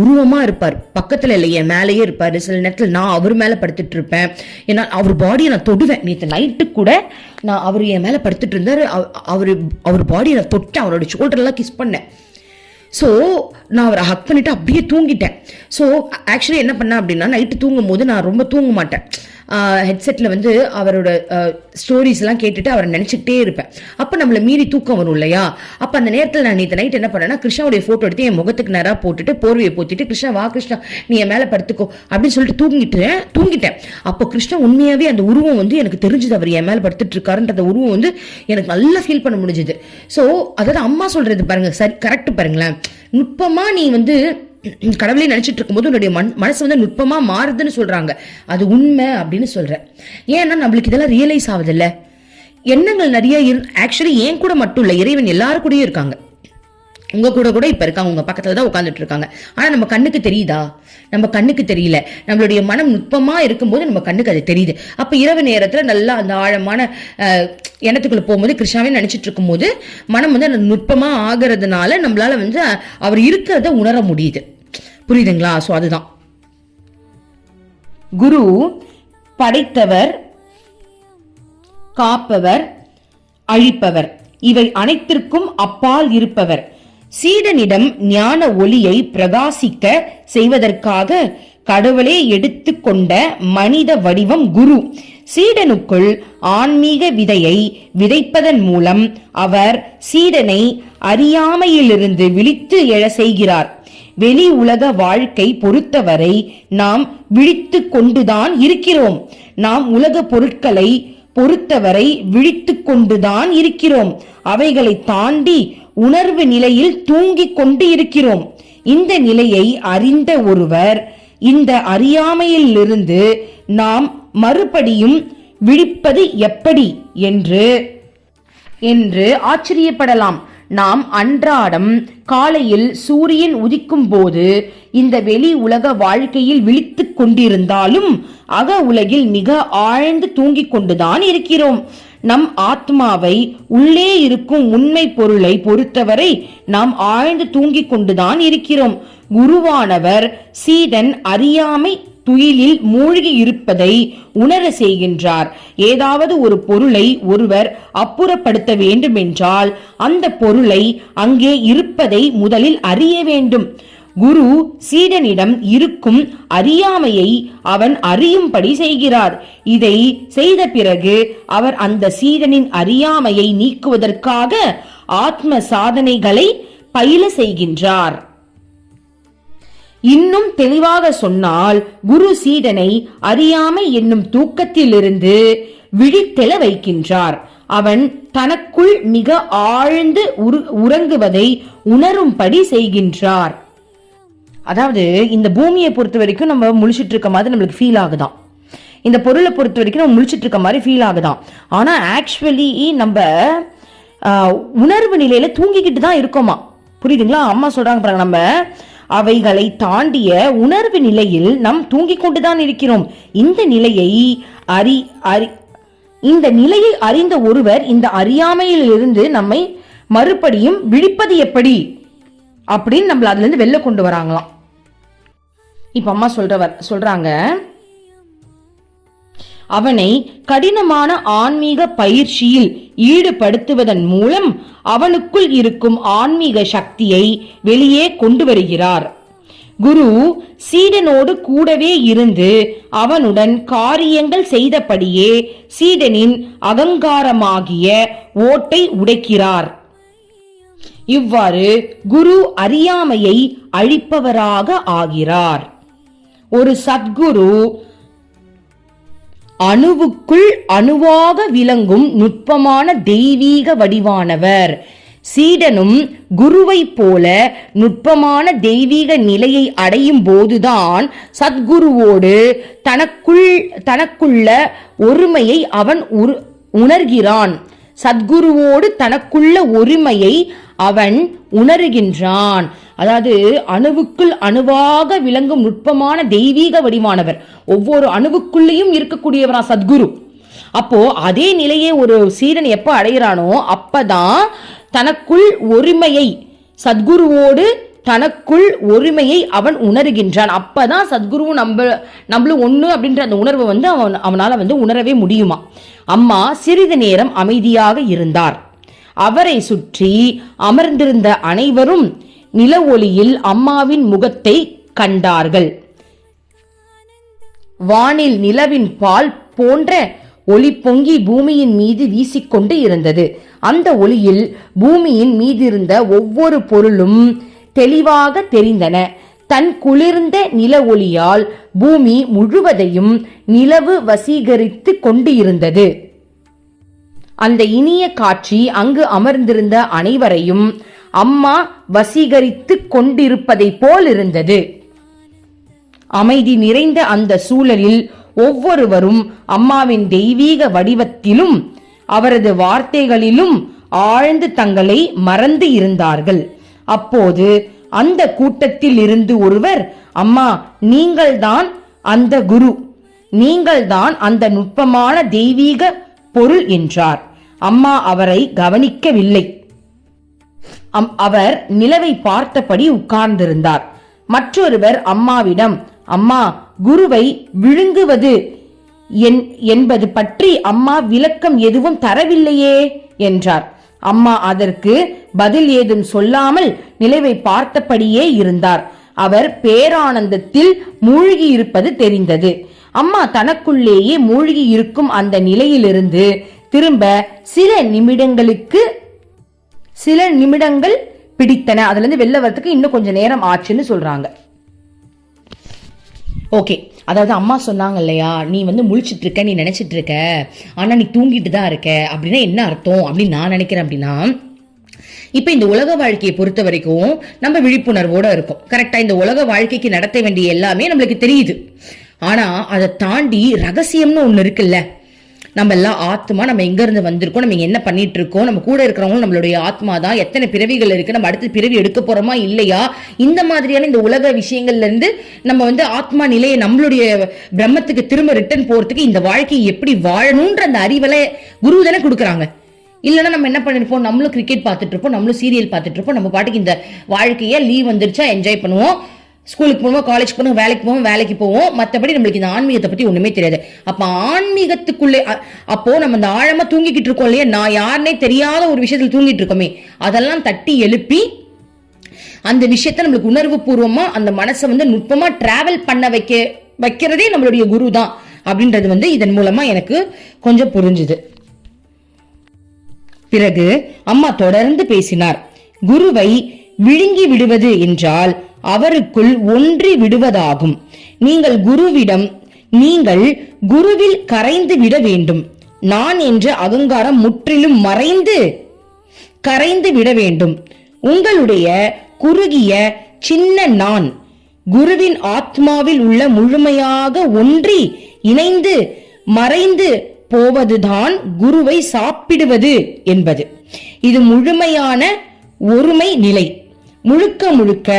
உருவமா இருப்பார், பக்கத்துல இல்லை என் மேலேயே இருப்பாரு. சில நேரத்தில் நான் அவர் மேல படுத்துட்டு இருப்பேன், ஏன்னா அவர் பாடியை நான் தொடுவேன். நேற்று நைட்டு கூட நான் அவர் என் மேல படுத்துட்டு இருந்தாரு, அவர் பாடியை நான் தொட்டேன், அவரோட ஷோல்டர்லாம் கிஸ் பண்ணேன். ஸோ நான் அவரை ஹக் பண்ணிட்டு அப்படியே தூங்கிட்டேன். ஸோ ஆக்சுவலி என்ன பண்ணேன் அப்படின்னா, நைட்டு தூங்கும் போது நான் ரொம்ப தூங்க மாட்டேன். ஹெட்செட்டில் அவரோட ஸ்டோரிஸ்லாம் கேட்டுட்டு அவரை நினச்சிக்கிட்டே இருப்பேன். அப்போ நம்மளை மீறி தூக்கம் வரும் இல்லையா? அப்போ அந்த நேரத்தில் நான் நேற்று நைட் என்ன பண்ணேன்னா, கிருஷ்ணாவுடைய ஃபோட்டோ எடுத்து என் முகத்துக்கு நேராக போட்டுட்டு போர்வையை போத்திட்டு, கிருஷ்ணா வா கிருஷ்ணா நீ என் மேலே படுத்துக்கோ அப்படின்னு சொல்லிட்டு தூங்கிட்டேன். அப்போ கிருஷ்ணா உண்மையாகவே அந்த உருவம் எனக்கு தெரிஞ்சுது, அவர் என் மேலே படுத்துட்டு இருக்காருன்ற உருவம் எனக்கு நல்லா ஃபீல் பண்ண முடிஞ்சுது. ஸோ அதாவது அம்மா சொல்றது பாருங்க, சரி கரெக்ட் பாருங்களேன். நுட்பமா நீ கடவுளே நினைச்சிட்டு இருக்கும்போது உன்னுடைய மனசு நுட்பமா மாறுதுன்னு சொல்றாங்க. அது உண்மை அப்படின்னு சொல்றேன். ஏன்னா நம்மளுக்கு இதெல்லாம் ரியலைஸ் ஆகுதுல்ல, எண்ணங்கள் நிறைய ஆக்சுவலி ஏன் கூட மட்டும் இல்ல, இறைவன் எல்லாரும் கூடயும் இருக்காங்க. உங்க கூட இப்ப இருக்காங்க, உங்க பக்கத்துல தான் உட்காந்துட்டு இருக்காங்க. ஆனா நம்ம கண்ணுக்கு தெரியுதா? நம்ம கண்ணுக்கு தெரியல. நம்மளுடைய மனம் நுட்பமா இருக்கும்போது நம்ம கண்ணுக்கு அது தெரியுது. அப்ப இரவு நேரத்துல நல்லா அந்த ஆழமான எண்ணத்துக்குள்ள போகும்போது கிருஷ்ணாவே நினைச்சிட்டு இருக்கும் போது மனம் நுட்பமா ஆகிறதுனால நம்மளால அவர் இருக்கிறத உணர முடியுது. புரியுதுங்களா? சோ அதுதான் குரு. படைத்தவர், காப்பவர், அழிப்பவர், இவை அனைத்திற்கும் அப்பால் இருப்பவர். சீடனிடம் ஞான ஒளியை பிரகாசிக்க செய்வதற்காக கடவுளே எடுத்துக்கொண்ட மனித வடிவம் குரு. சீடனுக்குள் ஆன்மீக விதையை விதைப்பதன் மூலம் அவர் சீடனை அறியாமையிலிருந்து விழித்து எழ செய்கிறார். வெளி உலக வாழ்க்கை பொறுத்தவரை நாம் விழித்து கொண்டுதான் இருக்கிறோம். நாம் உலக பொருட்களை பொறுத்தவரை விழித்து கொண்டுதான் இருக்கிறோம். அவைகளை தாண்டி உணர்வு நிலையில் தூங்கிக் கொண்டு இருக்கிறோம். இந்த நிலையை அறிந்த ஒருவர் இந்த அறியாமையிலிருந்து நாம் மறுபடியும் விழிப்பது எப்படி என்று ஆச்சரியப்படலாம். நாம் அன்றாடம் காலையில் சூரியன் உதிக்கும் போது இந்த வெளி உலக வாழ்க்கையில் விழித்துக் கொண்டிருந்தாலும் அக உலகில் மிக ஆழ்ந்து தூங்கிக் கொண்டுதான் இருக்கிறோம். நம் ஆத்மாவை, உள்ளே இருக்கும் உண்மை பொருளை பொறுத்தவரை நாம் ஆழ்ந்து தூங்கிக் கொண்டுதான் இருக்கிறோம். குருவானவர் சீடன் அறியாமை துயிலில் மூழ்கி இருப்பதை உணர செய்கின்றார். ஏதாவது ஒரு பொருளை ஒருவர் அப்புறப்படுத்த வேண்டும் என்றால் அந்த பொருளை அங்கே இருப்பதை முதலில் அறிய வேண்டும். குரு சீடனிடம் இருக்கும் அறியாமையை அவன் அறியும்படி செய்கிறார். இதை செய்த பிறகு அவர் அந்த சீடனின் அறியாமையை நீக்குவதற்காக ஆத்ம சாதனைகளை பயில செய்கின்றார். இன்னும் தெளிவாக சொன்னால், குரு சீடனை அறியாமை என்னும் தூக்கத்திலிருந்து விழித்தெழ வைக்கின்றார். அவன் தனக்குள் மிக ஆழ்ந்து உறங்குவதை உணரும்படி செய்கின்றார். அதாவது இந்த பூமியை பொறுத்த வரைக்கும் நம்ம முழிச்சிட்டு இருக்க மாதிரி நம்மளுக்கு ஃபீல் ஆகுதான், இந்த பொருளை பொறுத்த வரைக்கும் நம்ம முழிச்சிட்டு இருக்க மாதிரி ஃபீல் ஆகுதான். ஆனா ஆக்சுவலி நம்ம உணர்வு நிலையில தூங்கிக்கிட்டு தான் இருக்கோமா. புரியுதுங்களா? அம்மா சொல்றாங்க பாருங்க, நம்ம அவைகளை தாண்டிய உணர்வு நிலையில் நாம் தூங்கிக் கொண்டுதான் இருக்கிறோம். இந்த நிலையை அறிந்த ஒருவர் இந்த அறியாமையில் இருந்து நம்மை மறுபடியும் விழிப்பது எப்படி அப்படின்னு நம்மள அதுல இருந்து வெளில கொண்டு வராங்களாம். இப்ப அம்மா சொல்றாங்க, அவனை கடினமான ஆன்மீக பயிற்சியில் ஈடுபடுத்துவதன் மூலம் அவனுக்குள் இருக்கும் ஆன்மீக சக்தியை வெளியே கொண்டு வருகிறார். குரு சீடனோடு கூடவே இருந்து அவனுடன் காரியங்கள் செய்தபடியே சீடனின் அகங்காரமாகிய ஓட்டை உடைக்கிறார். இவ்வாறு குரு அறியாமையை அழிப்பவராக ஆகிறார். ஒரு சத்குரு அணுவுக்குள் அணுவாக விளங்கும் நுட்பமான தெய்வீக வடிவானவர். சீடனும் குருவை போல நுட்பமான தெய்வீக நிலையை அடையும் போதுதான் சத்குருவோடு தனக்குள்ள ஒருமையை அவன் உணர்கிறான். சத்குருவோடு தனக்குள்ள ஒருமையை அவன் உணர்கின்றான். அதாவது அணுவுக்குள் அணுவாக விளங்கும் நுட்பமான தெய்வீக வடிவானவர், ஒவ்வொரு அணுவுக்குள்ளேயும் இருக்கக்கூடியவரா சத்குரு. அப்போ அதே நிலையை ஒரு சீடன் எப்ப அடைகிறானோ அப்பதான் தனக்குள் ஒருமையை, சத்குருவோடு தனக்குள் ஒருமையை அவன் உணர்கின்றான். அப்பதான் சத்குருவும் நம்மளும் ஒண்ணு அப்படின்ற அந்த உணர்வை அவனால உணரவே முடியுமா. அம்மா சிறிது நேரம் அமைதியாக இருந்தார். அவரை சுற்றி அமர்ந்திருந்த அனைவரும் நில ஒளியில் அம்மாவின் முகத்தை கண்டார்கள். வானில் நிலவின் பால் போன்ற ஒளி பொங்கி பூமியின் மீது வீசிக்கொண்டு இருந்தது. அந்த ஒளியில் பூமியின் மீதிருந்த ஒவ்வொரு பொருளும் தெளிவாக தெரிந்தன. தன் குளிர்ந்த நில ஒளியால் பூமி முழுவதையும் நிலவு வசீகரித்து கொண்டு இருந்தது. அந்த இனிய காட்சி அங்கு அமர்ந்திருந்த அனைவரையும் அம்மா வசீகரித்து கொண்டிருப்பதை போல் இருந்தது. அமைதி நிறைந்த அந்த சூழலில் ஒவ்வொருவரும் அம்மாவின் தெய்வீக வடிவத்திலும் அவரது வார்த்தைகளிலும் ஆழ்ந்து தங்களை மறந்து இருந்தார்கள். அப்போது அந்த கூட்டத்தில் இருந்து ஒருவர், அம்மா, நீங்கள்தான் அந்த குரு, நீங்கள்தான் அந்த நுட்பமான தெய்வீக பொருள் என்றார். அம்மா அவரை கவனிக்கவில்லை. அவர் நிலவை பார்த்தபடி உட்கார்ந்திருந்தார். மற்றொருவர் அம்மாவிடம், அம்மா, குருவை விழுங்குவது என்பது பற்றி அம்மா விளக்கம் எதுவும் தரவில்லையே என்றார். அம்மா அதற்கு பதில் ஏதும் சொல்லாமல் நிலவை பார்த்தபடியே இருந்தார். அவர் பேரானந்தத்தில் மூழ்கி இருப்பது தெரிந்தது. அம்மா தனக்குள்ளேயே மூழ்கி இருக்கும் அந்த நிலையிலிருந்து திரும்ப சில நிமிடங்கள் பிடித்தன. அதுல இருந்து வெளில வரதுக்கு இன்னும் கொஞ்சம் நேரம் ஆச்சுன்னு சொல்றாங்க. ஓகே, அதாவது அம்மா சொன்னாங்க இல்லையா, நீ முழிச்சிட்டு இருக்க, நீ நினைச்சிட்டு இருக்க, ஆனா நீ தூங்கிட்டு தான் இருக்க அப்படின்னா என்ன அர்த்தம் அப்படின்னு நான் நினைக்கிறேன். அப்படின்னா இப்ப இந்த உலக வாழ்க்கையை பொறுத்த வரைக்கும் நம்ம விழிப்புணர்வோட இருக்கோம். கரெக்டா, இந்த உலக வாழ்க்கைக்கு நடத்த வேண்டிய எல்லாமே நம்மளுக்கு தெரியுது. ஆனா அதை தாண்டி ரகசியம்னு ஒண்ணு இருக்குல்ல. நம்ம எல்லாம் ஆத்மா, நம்ம எங்க இருந்து வந்திருக்கோம், நம்ம என்ன பண்ணிட்டு இருக்கோம், நம்ம கூட இருக்கிறவங்களும் நம்மளுடைய ஆத்மா தான், எத்தனை பிறவிகள் இருக்கு, நம்ம அடுத்து பிறவி எடுக்க போறோமா இல்லையா, இந்த மாதிரியான இந்த உலக விஷயங்கள்ல இருந்து நம்ம ஆத்மா நிலையை நம்மளுடைய பிரம்மத்துக்கு திரும்ப ரிட்டர்ன் போறதுக்கு இந்த வாழ்க்கையை எப்படி வாழணும்ன்ற அந்த அறிவலை குரு தானே கொடுக்குறாங்க. இல்லைன்னா நம்ம என்ன பண்ணிருப்போம், நம்மளும் கிரிக்கெட் பார்த்துட்டு இருப்போம், நம்மளும் சீரியல் பார்த்துட்டு இருப்போம், நம்ம பாட்டுக்கு இந்த வாழ்க்கைய லீவ் வந்துருச்சா என்ஜாய் பண்ணுவோம், ஸ்கூலுக்கு போவோம், காலேஜ் போவோம், வேலைக்கு போவோம். மற்றபடி நம்மளுக்கு இந்த ஆன்மீகத்தை பத்தி ஒண்ணுமே தெரியாது. அப்ப ஆன்மீகத்துக்குள்ளே அப்போ நம்ம இந்த ஆழமா தூங்கிக்கிட்டு இருக்கோம் இல்லையா, நான் யாருன்னே தெரியாத ஒரு விஷயத்துல தூங்கிட்டு இருக்கோமே, அதெல்லாம் தட்டி எழுப்பி அந்த விஷயத்த நம்மளுக்கு உணர்வு பூர்வமா அந்த மனசை நுட்பமா டிராவல் பண்ண வைக்கிறதே நம்மளுடைய குரு தான் அப்படின்றது இதன் மூலமா எனக்கு கொஞ்சம் புரிஞ்சுது. பிறகு அம்மா தொடர்ந்து பேசினார். குருவை விழுங்கி விடுவது என்றால் அவருக்குள் ஒன்றி விடுவதாகும். நீங்கள் குருவில் கரைந்து விட வேண்டும். நான் என்ற அகங்காரம் முற்றிலும் கரைந்து விட வேண்டும். உங்களுடைய குறுகிய சின்ன நான் குருவின் ஆத்மாவில் உள்ள முழுமையாக ஒன்றி இணைந்து மறைந்து போவதுதான் குருவை சாப்பிடுவது என்பது. இது முழுமையான ஒருமை நிலை. முழுக்க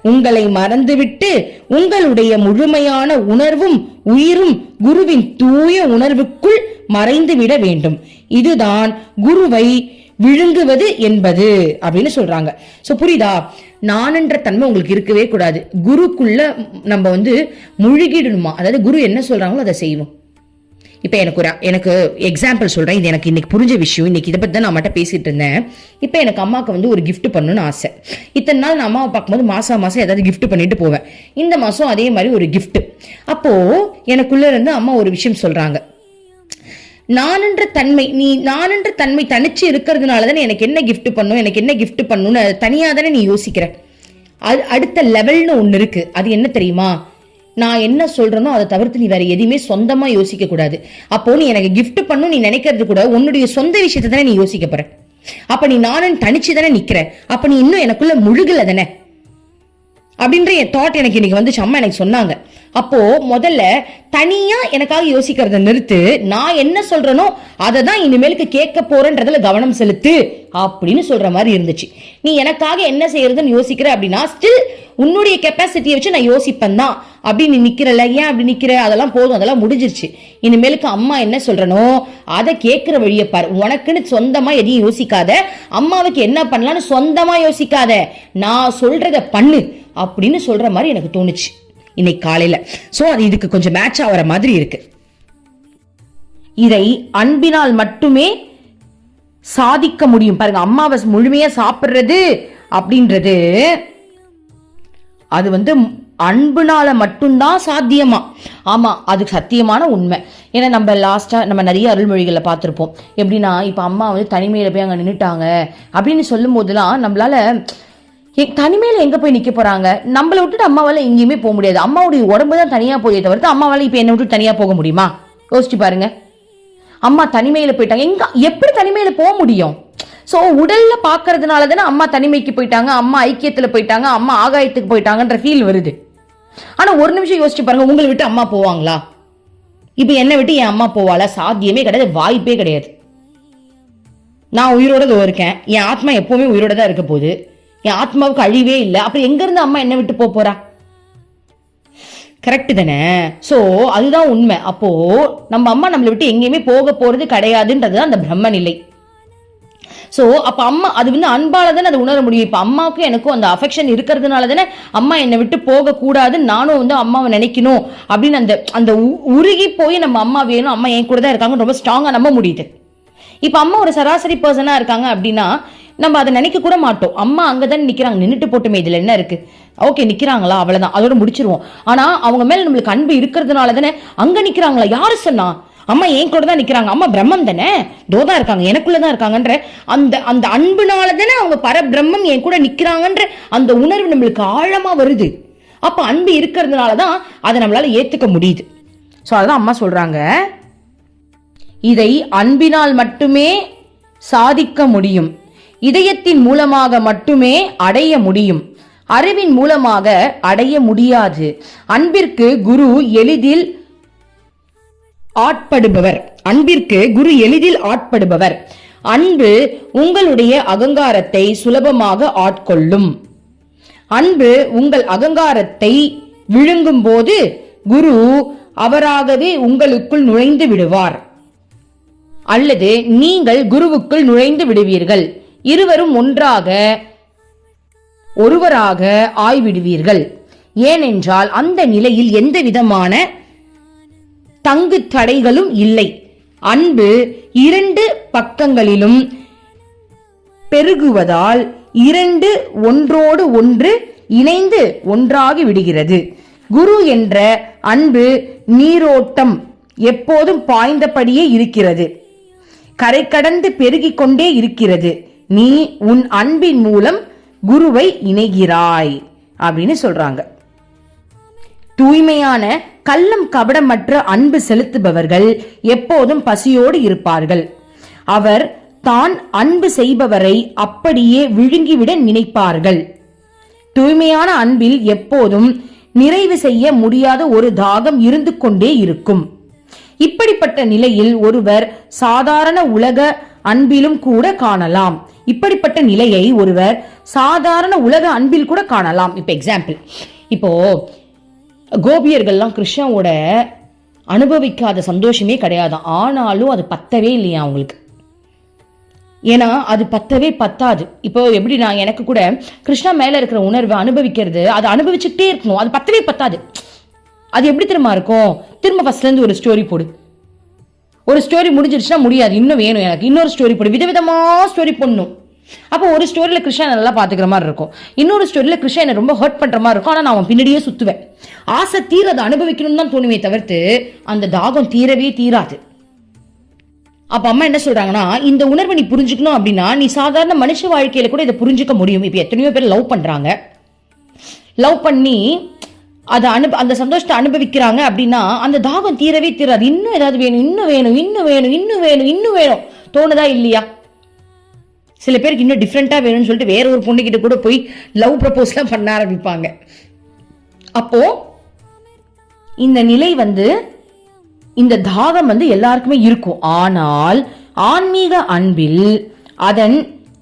உங்களை மறந்துவிட்டு உங்களுடைய முழுமையான உணர்வும் உயிரும் குருவின் தூய உணர்வுக்குள் மறைந்து விட வேண்டும். இதுதான் குருவை விழுங்குவது என்பது அப்படின்னு சொல்றாங்க. சோ புரியுதா, நான்ன்ற தன்மை உங்களுக்கு இருக்கவே கூடாது. குருக்குள்ள நம்ம முழுகிடணுமா, அதாவது குரு என்ன சொல்றாங்களோ அதை செய்வோம். இப்போ எனக்கு எக்ஸாம்பிள் சொல்றேன். இது எனக்கு இன்னைக்கு புரிஞ்ச விஷயம். இன்னைக்கு இதை பத்தி தான் நான் மட்டும் பேசிட்டு இருந்தேன். இப்போ எனக்கு அம்மாவுக்கு வந்து ஒரு கிஃப்ட் பண்ணணும்னு ஆசை. இத்தனை நாள் நான் அம்மாவை பார்க்கும்போது மாசம் ஏதாவது கிஃப்ட் பண்ணிட்டு போவேன். இந்த மாசம் அதே மாதிரி ஒரு கிஃப்ட். அப்போ எனக்குள்ள இருந்து அம்மா ஒரு விஷயம் சொல்றாங்க. நானென்ற தன்மை தனிச்சு இருக்கிறதுனால தானே எனக்கு என்ன கிஃப்ட் பண்ணும், எனக்கு என்ன கிஃப்ட் பண்ணணும்னு தனியா தானே நீ யோசிக்கிற. அடுத்த லெவல்னு ஒண்ணு இருக்கு. அது என்ன தெரியுமா? நான் என்ன சொல்றேனோ அதை தவிர்த்து நீ வேற எதையுமே சொந்தமா யோசிக்க கூடாது. அப்போ நீ எனக்கு கிஃப்ட் பண்ணும் நீ நினைக்கிறது கூட உன்னுடைய சொந்த விஷயத்தை தானே நீ யோசிக்க போற. அப்ப நீ நானும் தனிச்சு தானே நிக்கிற. அப்ப நீ இன்னும் எனக்குள்ள முழுகல தானே அப்படின்ற என் தாட் எனக்கு இன்னைக்கு வந்துச்சு. அம்மா எனக்கு சொன்னாங்க. அப்போ முதல்ல தனியா எனக்காக யோசிக்கிறத நிறுத்து. நான் என்ன சொல்றேனோ அதை தான் இனிமேலுக்கு கேட்க போறேன்றதுல கவனம் செலுத்து அப்படின்னு சொல்ற மாதிரி இருந்துச்சு. நீ எனக்காக என்ன செய்யறதுன்னு யோசிக்கிற அப்படின்னா ஸ்டில் உன்னுடைய கெப்பாசிட்டியை வச்சு நான் யோசிப்பேன் தான் அப்படின்னு நீ நிக்கிறல. ஏன் அப்படி நிக்கிற? அதெல்லாம் போதும், அதெல்லாம் முடிஞ்சிருச்சு. இனிமேலுக்கு அம்மா என்ன சொல்றனோ அதை கேட்கிற வழியை பாரு. உனக்குன்னு சொந்தமா எதையும் யோசிக்காத. அம்மாவுக்கு என்ன பண்ணலான்னு சொந்தமா யோசிக்காத. நான் சொல்றத பண்ணு அப்படின்னு சொல்ற மாதிரி எனக்கு தோணுச்சு இன்னைக்கு காலையில. சோ அது இதுக்கு கொஞ்சம் மேட்ச் ஆகிற மாதிரி இருக்கு. இதை அன்பினால் மட்டுமே சாதிக்க முடியும். பாருங்க, அம்மாவை முழுமையா சாப்பிடுறது அப்படின்றது அது வந்து அன்புனால மட்டும்தான் சாத்தியமா. ஆமா, அது சத்தியமான உண்மை. ஏன்னா நம்ம நிறைய அருள்மொழிகளை பார்த்திருப்போம். எப்படின்னா இப்ப அம்மா வந்து தனிமையில போய் அங்க நின்னுட்டாங்க அப்படின்னு சொல்லும் போதுலாம் நம்மளால தனிமையில எங்க போய் நிக்க போறாங்க? நம்மளை விட்டுட்டு அம்மாவால எங்கேயுமே போக முடியாது. அம்மாவுடைய உடம்பு தான் தனியா போதே தவிர்த்து அம்மாவால இப்ப என்ன விட்டு தனியா போக முடியுமா? யோசிச்சு பாருங்க. அம்மா தனிமையில போயிட்டாங்க, எங்க எப்படி தனிமையில போக முடியும்? சோ உடல்ல பாக்குறதுனால தானே அம்மா தனிமைக்கு போயிட்டாங்க, அம்மா ஐக்கியத்துல போயிட்டாங்க, அம்மா ஆகாயத்துக்கு போயிட்டாங்கன்ற ஃபீல் வருது. ஆனா ஒரு நிமிஷம் யோசிச்சு பாருங்க, உங்களை விட்டு அம்மா போவாங்களா? இப்ப என்னை விட்டு என் அம்மா போவாளா? சாத்தியமே கிடையாது, வாய்ப்பே கிடையாது. நான் உயிரோட இருக்கேன், என் ஆத்மா எப்பவுமே உயிரோட தான் இருக்க போகுது. என் ஆத்மாவுக்கு அழிவே இல்லை. அப்புறம் எங்க இருந்து அம்மா என்ன விட்டு போறா? கரெக்ட் தானே? சோ அதுதான் உண்மை. அப்போ நம்ம அம்மா நம்மளை விட்டு எங்கேயுமே போக போறது கிடையாதுன்றதுதான் அந்த பிரம்ம நிலை. சோ அப்ப அம்மா அது வந்து அன்பால தானே அதை உணர முடியும். இப்ப அம்மாவுக்கும் எனக்கும் அந்த அஃபெக்ஷன் இருக்கிறதுனால தானே அம்மா என்னை விட்டு போக கூடாதுன்னு நானும் வந்து அம்மாவை நினைக்கணும் அப்படின்னு அந்த உருகி போய் நம்ம அம்மா வேணும், அம்மா என் கூட தான் இருக்காங்க ரொம்ப ஸ்ட்ராங்கா நம்ப முடியுது. இப்ப அம்மா ஒரு சராசரி பர்சனா இருக்காங்க அப்படின்னா நம்ம அதை நினைக்க கூட மாட்டோம். அம்மா அங்கதானே நிக்கிறாங்க, நின்னுட்டு போட்டுமே இதுல என்ன இருக்கு, ஓகே நிக்கிறாங்களா அவ்வளவுதான், அதோட முடிச்சிருவோம். ஆனா அவங்க மேல நம்மளுக்கு அன்பு இருக்கிறதுனால தானே அங்க நிக்கிறாங்களா? யாரு சொன்னா? அம்மா என் கூட தான் நிக்கிறாங்க, அம்மா பிரம்மம் தானே, தோதான் இருக்காங்க, எனக்குள்ளதான் இருக்காங்கன்ற அந்த அன்புனால தானே அவங்க பரபிரம்மம் என் கூட நிக்கிறாங்கன்ற அந்த உணர்வு நம்மளுக்கு ஆழமா வருது. அப்ப அன்பு இருக்கிறதுனாலதான் அதை நம்மளால ஏத்துக்க முடியுது. சோ அதான் அம்மா சொல்றாங்க, இதை அன்பினால் மட்டுமே சாதிக்க முடியும், இதயத்தின் மூலமாக மட்டுமே அடைய முடியும், அறிவின் மூலமாக அடைய முடியாது. அன்பிற்கு குரு எளிதில் ஆட்படுபவர். அன்பு உங்களுடைய அகங்காரத்தை சுலபமாக ஆட்கொள்ளும். அன்பு உங்கள் அகங்காரத்தை விழுங்கும் போது குரு அவராகவே உங்களுக்குள் நுழைந்து விடுவார், அல்லது நீங்கள் குருவுக்குள் நுழைந்து விடுவீர்கள். இருவரும் ஒருவராக ஆய்விடுவீர்கள். ஏனென்றால் அந்த நிலையில் எந்த விதமான தங்கு தடைகளும் இல்லை. அன்பு இரண்டு பக்கங்களிலும் பெருகுவதால் இரண்டு ஒன்றோடு ஒன்று இணைந்து ஒன்றாகி விடுகிறது. குரு என்ற அன்பு நீரோட்டம் எப்போதும் பாய்ந்தபடியே இருக்கிறது, கரை கடந்து பெருகிக் கொண்டே இருக்கிறது. நீ உன் அன்பின் மூலம் குருவை இணைகிறாய் அப்படின்னு சொல்றாங்க. தூய்மையான கள்ளம் கபடமற்ற அன்பு செலுத்துபவர்கள் எப்போதும் பசியோடு இருப்பார்கள். அவர் தான் அன்பு செய்பவரை அப்படியே விழுங்கிவிட நினைப்பார்கள். தூய்மையான அன்பில் எப்போதும் நிறைவு செய்ய முடியாத ஒரு தாகம் இருந்து கொண்டே இருக்கும். இப்படிப்பட்ட நிலையில் ஒருவர் சாதாரண உலக அன்பிலும் கூட காணலாம். இப்படிப்பட்ட நிலையை ஒருவர் சாதாரண உலக அன்பில் கூட காணலாம். இப்ப எக்ஸாம்பிள், இப்போ கோபியர்கள்லாம் கிருஷ்ணாவோட அனுபவிக்காத சந்தோஷமே கிடையாது. ஆனாலும் அது பத்தவே இல்லையா அவங்களுக்கு. ஏன்னா அது பத்தவே பத்தாது. இப்போ எப்படி நான் எனக்கு கூட கிருஷ்ணா மேல இருக்கிற உணர்வை அனுபவிக்கிறது, அதை அனுபவிச்சுட்டே இருக்கணும், அது பத்தவே பத்தாது. அது எப்படி திரும்ப இருக்கும்? திரும்ப ஃபர்ஸ்ட்ல இருந்து ஒரு ஸ்டோரி போடு, ஒரு ஸ்டோரி முடிஞ்சிருச்சுன்னா முடியாது, இன்னும் வேணும் எனக்கு, இன்னொரு ஸ்டோரி போடு, விதவிதமா ஸ்டோரி போடணும். அப்போ ஒரு ஸ்டோரியில கிருஷ்ணா நல்லா பாத்துக்கிற மாதிரி இருக்கும், இன்னொரு ஸ்டோரியில கிருஷ்ணா என்ன ரொம்ப ஹர்ட் பண்ற மாதிரி இருக்கும். ஆனா நான் அவன் பின்னாடியே சுத்துவேன். ஆசை தீர அதை அனுபவிக்கணும்னு தான் தோணுமே தவிர்த்து அந்த தாகம் தீரவே தீராது. அப்ப அம்மா என்ன சொல்றாங்கன்னா, இந்த உணர்வை நீ புரிஞ்சுக்கணும் அப்படின்னா நீ சாதாரண மனுஷ வாழ்க்கையில கூட இதை புரிஞ்சுக்க முடியும். இப்ப எத்தனையோ பேர் லவ் பண்றாங்க, லவ் பண்ணி அதை அந்த சந்தோஷத்தை அனுபவிக்கிறாங்க அப்படின்னா அந்த தாகம் தீரவே தீராது. இன்னும் ஏதாவது வேணும், இன்னும் வேணும், இன்னும் வேணும், இன்னும் வேணும், இன்னும் வேணும் தோணுதா இல்லையா? சில பேருக்கு இன்னும் டிஃப்ரெண்டா வேணும்னு சொல்லிட்டு வேற ஒரு பொண்ணுகிட்ட கூட போய் லவ் ப்ரப்போஸ்லாம் பண்ண ஆரம்பிப்பாங்க. அப்போ இந்த நிலை இந்த தாகம் எல்லாருக்குமே இருக்கும். ஆனால் ஆன்மீக அன்பில் அதன்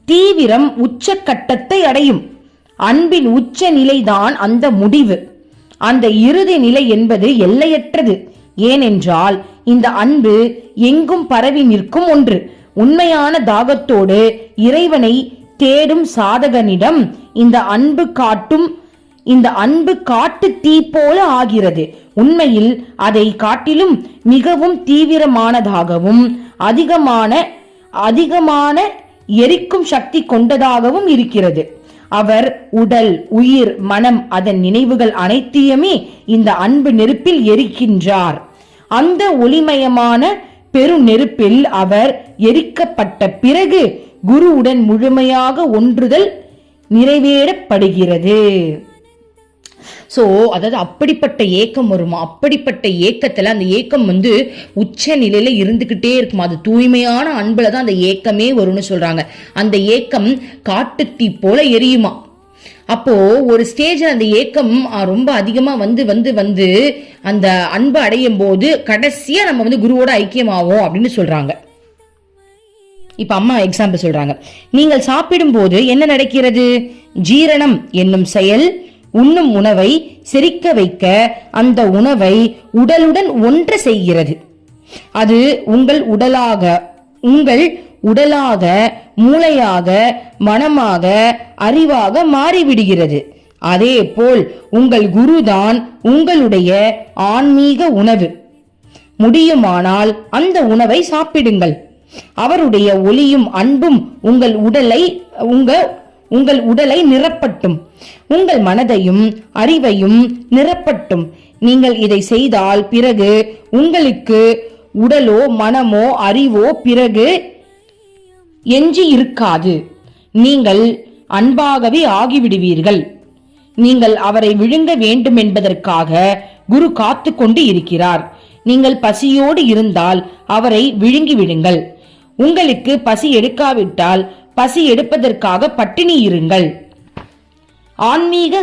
தீவிரம் உச்சக்கட்டத்தை அடையும். அன்பின் உச்ச நிலைதான் அந்த முடிவு. அந்த இறுதி நிலை என்பது எல்லையற்றது. ஏனென்றால் இந்த அன்பு எங்கும் பரவி நிற்கும் ஒன்று. உண்மையான தாகத்தோடு இறைவனை தேடும் சாதகனிடம் இந்த அன்பு காட்டு தீ போல ஆகிறது. உண்மையில் அதை காட்டிலும் மிகவும் தீவிரமானதாகவும் அதிகமான எரிக்கும் சக்தி கொண்டதாகவும் இருக்கிறது. அவர் உடல், உயிர், மனம், அதன் நினைவுகள் அனைத்தையுமே இந்த அன்பு நெருப்பில் எரிக்கின்றார். அந்த ஒளிமயமான பெரு நெருப்பில் அவர் எரிக்கப்பட்ட பிறகு குருவுடன் முழுமையாக ஒன்றுதல் நிறைவேறப்படுகிறது. சோ அதாவது அப்படிப்பட்ட ஏக்கம் வருமா, அப்படிப்பட்ட ஏக்கத்துல அந்த ஏக்கம் உச்ச நிலையில இருந்துகிட்டே இருக்குமா. அது தூய்மையான அன்புலதான் அந்த ஏக்கமே வரும்னு சொல்றாங்க. அந்த ஏக்கம் காட்டுத்தீ போல எரியுமா. அப்போ ஒரு ஸ்டேஜ்ல அந்த ஏக்கம் ரொம்ப அதிகமா வந்து அந்த அன்பு அடையும் போது கடைசியா நம்ம குருவோட ஐக்கியமாவோம் அப்படின்னு சொல்றாங்க. இப்ப அம்மா எக்ஸாம்பிள் சொல்றாங்க. நீங்கள் சாப்பிடும் போது என்ன நடக்கிறது? ஜீரணம் என்னும் செயல் உண்ணும் உணவை செரிக்க வைக்க அந்த உணவை உடலுடன் ஒன்று செய்கிறது. அது உங்கள் உடலாக மூளையாக மனமாக அறிவாக மாறிவிடுகிறது. அதே போல் உங்கள் குருதான் உங்களுடைய ஆன்மீக உணவு. முடியுமானால் அந்த உணவை சாப்பிடுங்கள். அவருடைய ஒளியும் அன்பும் உங்கள் உடலை நிரப்பட்டும், உங்கள் மனதையும் அறிவையும் நிரப்பட்டும். நீங்கள் இதை செய்தால் பிறகு உங்களுக்கு உடலோ மனமோ அறிவோ பிறகு எஞ்சி இருக்காது. நீங்கள் அன்பாகவே ஆகிவிடுவீர்கள். நீங்கள் அவரை விழுங்க வேண்டும் என்பதற்காக குரு காத்து கொண்டு இருக்கிறார். நீங்கள் பசியோடு இருந்தால் அவரை விழுங்கி விடுங்கள். உங்களுக்கு பசி எடுக்காவிட்டால் பசி எடுப்பதற்காக பட்டினி இருங்கள். ஆன்மீக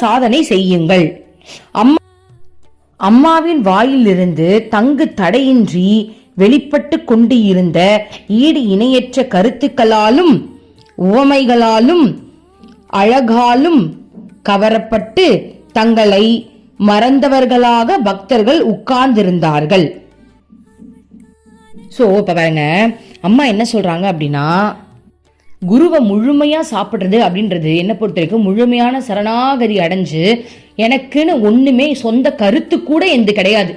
சாதனை செய்யுங்கள். அம்மாவின் வாயிலிருந்து தங்கு தடையின்றி வெளிப்பட்டு கொண்டு இருந்த ஈடு இணையற்ற கருத்துக்களாலும் உவமைகளாலும் அழகாலும் கவரப்பட்டு தங்களை மறந்தவர்களாக பக்தர்கள் உட்கார்ந்திருந்தார்கள். சோ இப்ப பாருங்க, அம்மா என்ன சொல்றாங்க அப்படின்னா, குருவை முழுமையா சாப்பிடுறது அப்படின்றது என்ன பொறுத்த வரைக்கும் முழுமையான சரணாகதி அடைஞ்சு எனக்குன்னு ஒண்ணுமே சொந்த கருத்து கூட எந்த கிடையாது,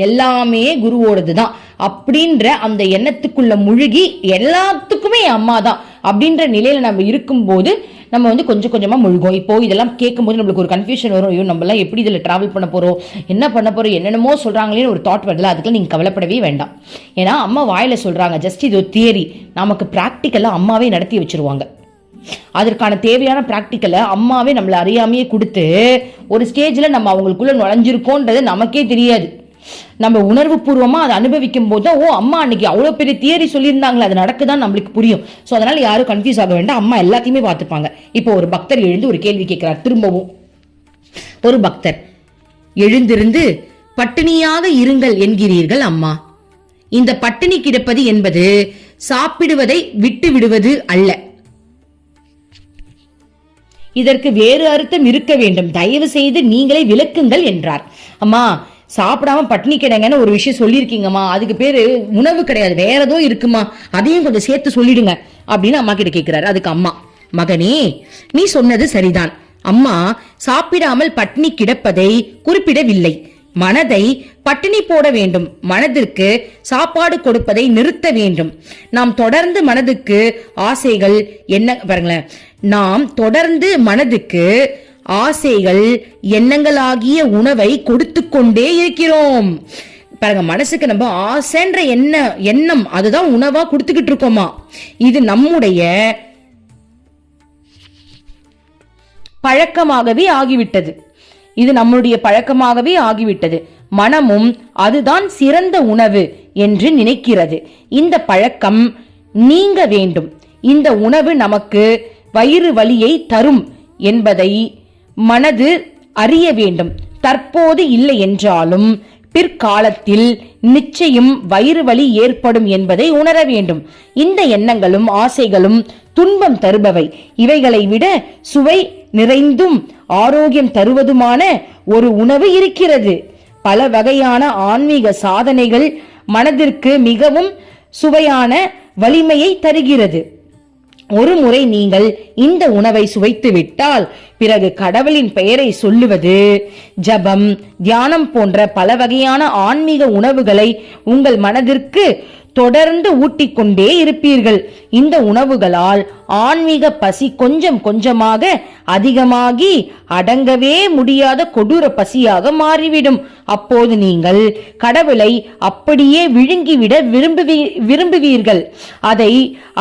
எல்லாமே குருவோடது தான் அப்படின்ற அந்த எண்ணத்துக்குள்ள முழுகி எல்லாத்துக்குமே அம்மா தான் அப்படின்ற நிலையில நம்ம இருக்கும்போது நம்ம கொஞ்சம் கொஞ்சமா முழுகும். இப்போ இதெல்லாம் கேட்கும் போது நம்மளுக்கு ஒரு கன்ஃபியூஷன் வரும். ஐயோ நம்ம எல்லாம் எப்படி இதுல டிராவல் பண்ண போறோம், என்ன பண்ண போறோம், என்னென்னமோ சொல்றாங்களேன்னு ஒரு தாட் வரல. அதுக்கெல்லாம் நீங்க கவலைப்படவே வேண்டாம். ஏன்னா அம்மா வாயில சொல்றாங்க, ஜஸ்ட் இது ஒரு தியரி. நமக்கு பிராக்டிக்கலா அம்மாவே நடத்தி வச்சிருவாங்க. அதற்கான தேவையான பிராக்டிக்கலை அம்மாவே நம்மளை அறியாமையே கொடுத்து ஒரு ஸ்டேஜ்ல நம்ம அவங்களுக்குள்ள நுழைஞ்சிருக்கோன்றது நமக்கே தெரியாது. நம்ம உணர்வு பூர்வமா அதை அனுபவிக்கும் போது ஓ அம்மா அன்னைக்கு அவ்வளவு பெரிய தியரி சொல்லியிருந்தாங்களே, அது நடக்குதான் நம்மளுக்கு புரியும். சோ அதனால யாரும் கன்ஃபியூஸ் ஆக வேண்டாம், அம்மா எல்லாத்தையுமே பார்த்துப்பாங்க. இப்போ ஒரு பக்தர் எழுந்து ஒரு கேள்வி கேட்கிறார். திரும்பவும் ஒரு பக்தர் எழுந்திருந்து, பட்டினியாக இருங்கள் என்கிறீர்கள் அம்மா. இந்த பட்டினி கிடப்பது என்பது சாப்பிடுவதை விட்டு விடுவது அல்ல. இதற்கு வேறு அர்த்தம் இருக்க வேண்டும், தயவு செய்து நீங்களே விளக்குங்கள் என்றார். அம்மா சாப்பிடாம பட்டினி கிடங்கன்னு ஒரு விஷயம் சொல்லியிருக்கீங்கம்மா, அதுக்கு பேரு உணவு கிடையாது, வேற ஏதோ இருக்குமா, அதையும் கொஞ்சம் சேர்த்து சொல்லிடுங்க அப்படின்னு அம்மா கிட்ட கேட்கிறாரு. அதுக்கு அம்மா, மகனே நீ சொன்னது சரிதான். அம்மா சாப்பிடாமல் பட்டினி கிடப்பதை குறிப்பிடவில்லை. மனதை பட்டினி போட வேண்டும். மனதிற்கு சாப்பாடு கொடுப்பதை நிறுத்த வேண்டும். நாம் தொடர்ந்து மனதுக்கு ஆசைகள் என்ன பாருங்களேன், நாம் தொடர்ந்து மனதுக்கு ஆசைகள் எண்ணங்களாகிய உணவை கொடுத்து கொண்டே இருக்கிறோம். பாருங்க, மனசுக்கு நம்ம ஆசைன்ற எண்ணம் அதுதான் உணவா கொடுத்துக்கிட்டு இருக்கோமா. இது நம்முடைய பழக்கமாகவே ஆகிவிட்டது. இது நம்முடைய பழக்கமாகவே ஆகிவிட்டது. மனமும் அதுதான் சிறந்த உணவு என்று நினைக்கிறது. இந்த பழக்கம் நீங்க வேண்டும். இந்த உணவு நமக்கு வயிறு வலியை தரும் என்பதை மனது அறிய வேண்டும். தற்போது இல்லை என்றாலும் பிற்காலத்தில் நிச்சயம் வயிறு வலி ஏற்படும் என்பதை உணர வேண்டும். இந்த எண்ணங்களும் ஆசைகளும் துன்பம் தருபவை. இவைகளை விட சுவை நிறைந்தும் ஆரோக்கியம் தருவதுமான ஒரு உணவு இருக்கிறது. பல வகையான ஆன்மீக சாதனைகள் மனதிற்கு மிகவும் சுவையான வலிமையை தருகிறது. ஒரு முறை நீங்கள் இந்த உணவை சுவைத்து விட்டால் பிறகு கடவுளின் பெயரை சொல்லுவது, ஜபம், தியானம் போன்ற பல வகையான ஆன்மீக உணவுகளை உங்கள் மனதிற்கு தொடர்ந்து ஊட்டிக்கொண்டே இருப்பீர்கள். இந்த உணவுகளால் ஆன்மீக பசி கொஞ்சம் கொஞ்சமாக அதிகமாகி அடங்கவே முடியாத கொடூர பசியாக மாறிவிடும். அப்போது நீங்கள் கடவுளை அப்படியே விழுங்கிவிட விரும்புவீர்கள். அதை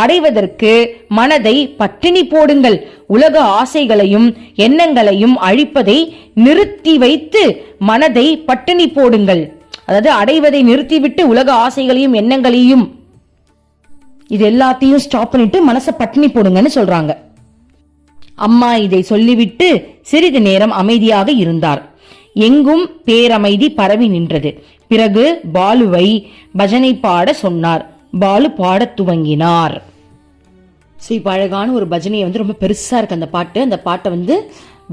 அடைவதற்கு மனதை பட்டினி போடுங்கள். உலக ஆசைகளையும் எண்ணங்களையும் அழிப்பதை நிறுத்தி வைத்து மனதை பட்டினி போடுங்கள். அதாவது அடைவதை நிறுத்திவிட்டு உலக ஆசைகளையும் எண்ணங்களையும் இது எல்லாத்தையும் ஸ்டாப் பண்ணிட்டு மனசை பட்டினி போடுங்கன்னு சொல்றாங்க. அம்மா இதை சொல்லிவிட்டு சிறிது நேரம் அமைதியாக இருந்தார். எங்கும் பேரமைதி பரவி நின்றது. பிறகு பாலுவை பஜனை பாட சொன்னார். பாலு பாடத் துவங்கினார். இப்ப அழகான ஒரு பஜனையை ரொம்ப பெருசா இருக்கு அந்த பாட்டு. அந்த பாட்டை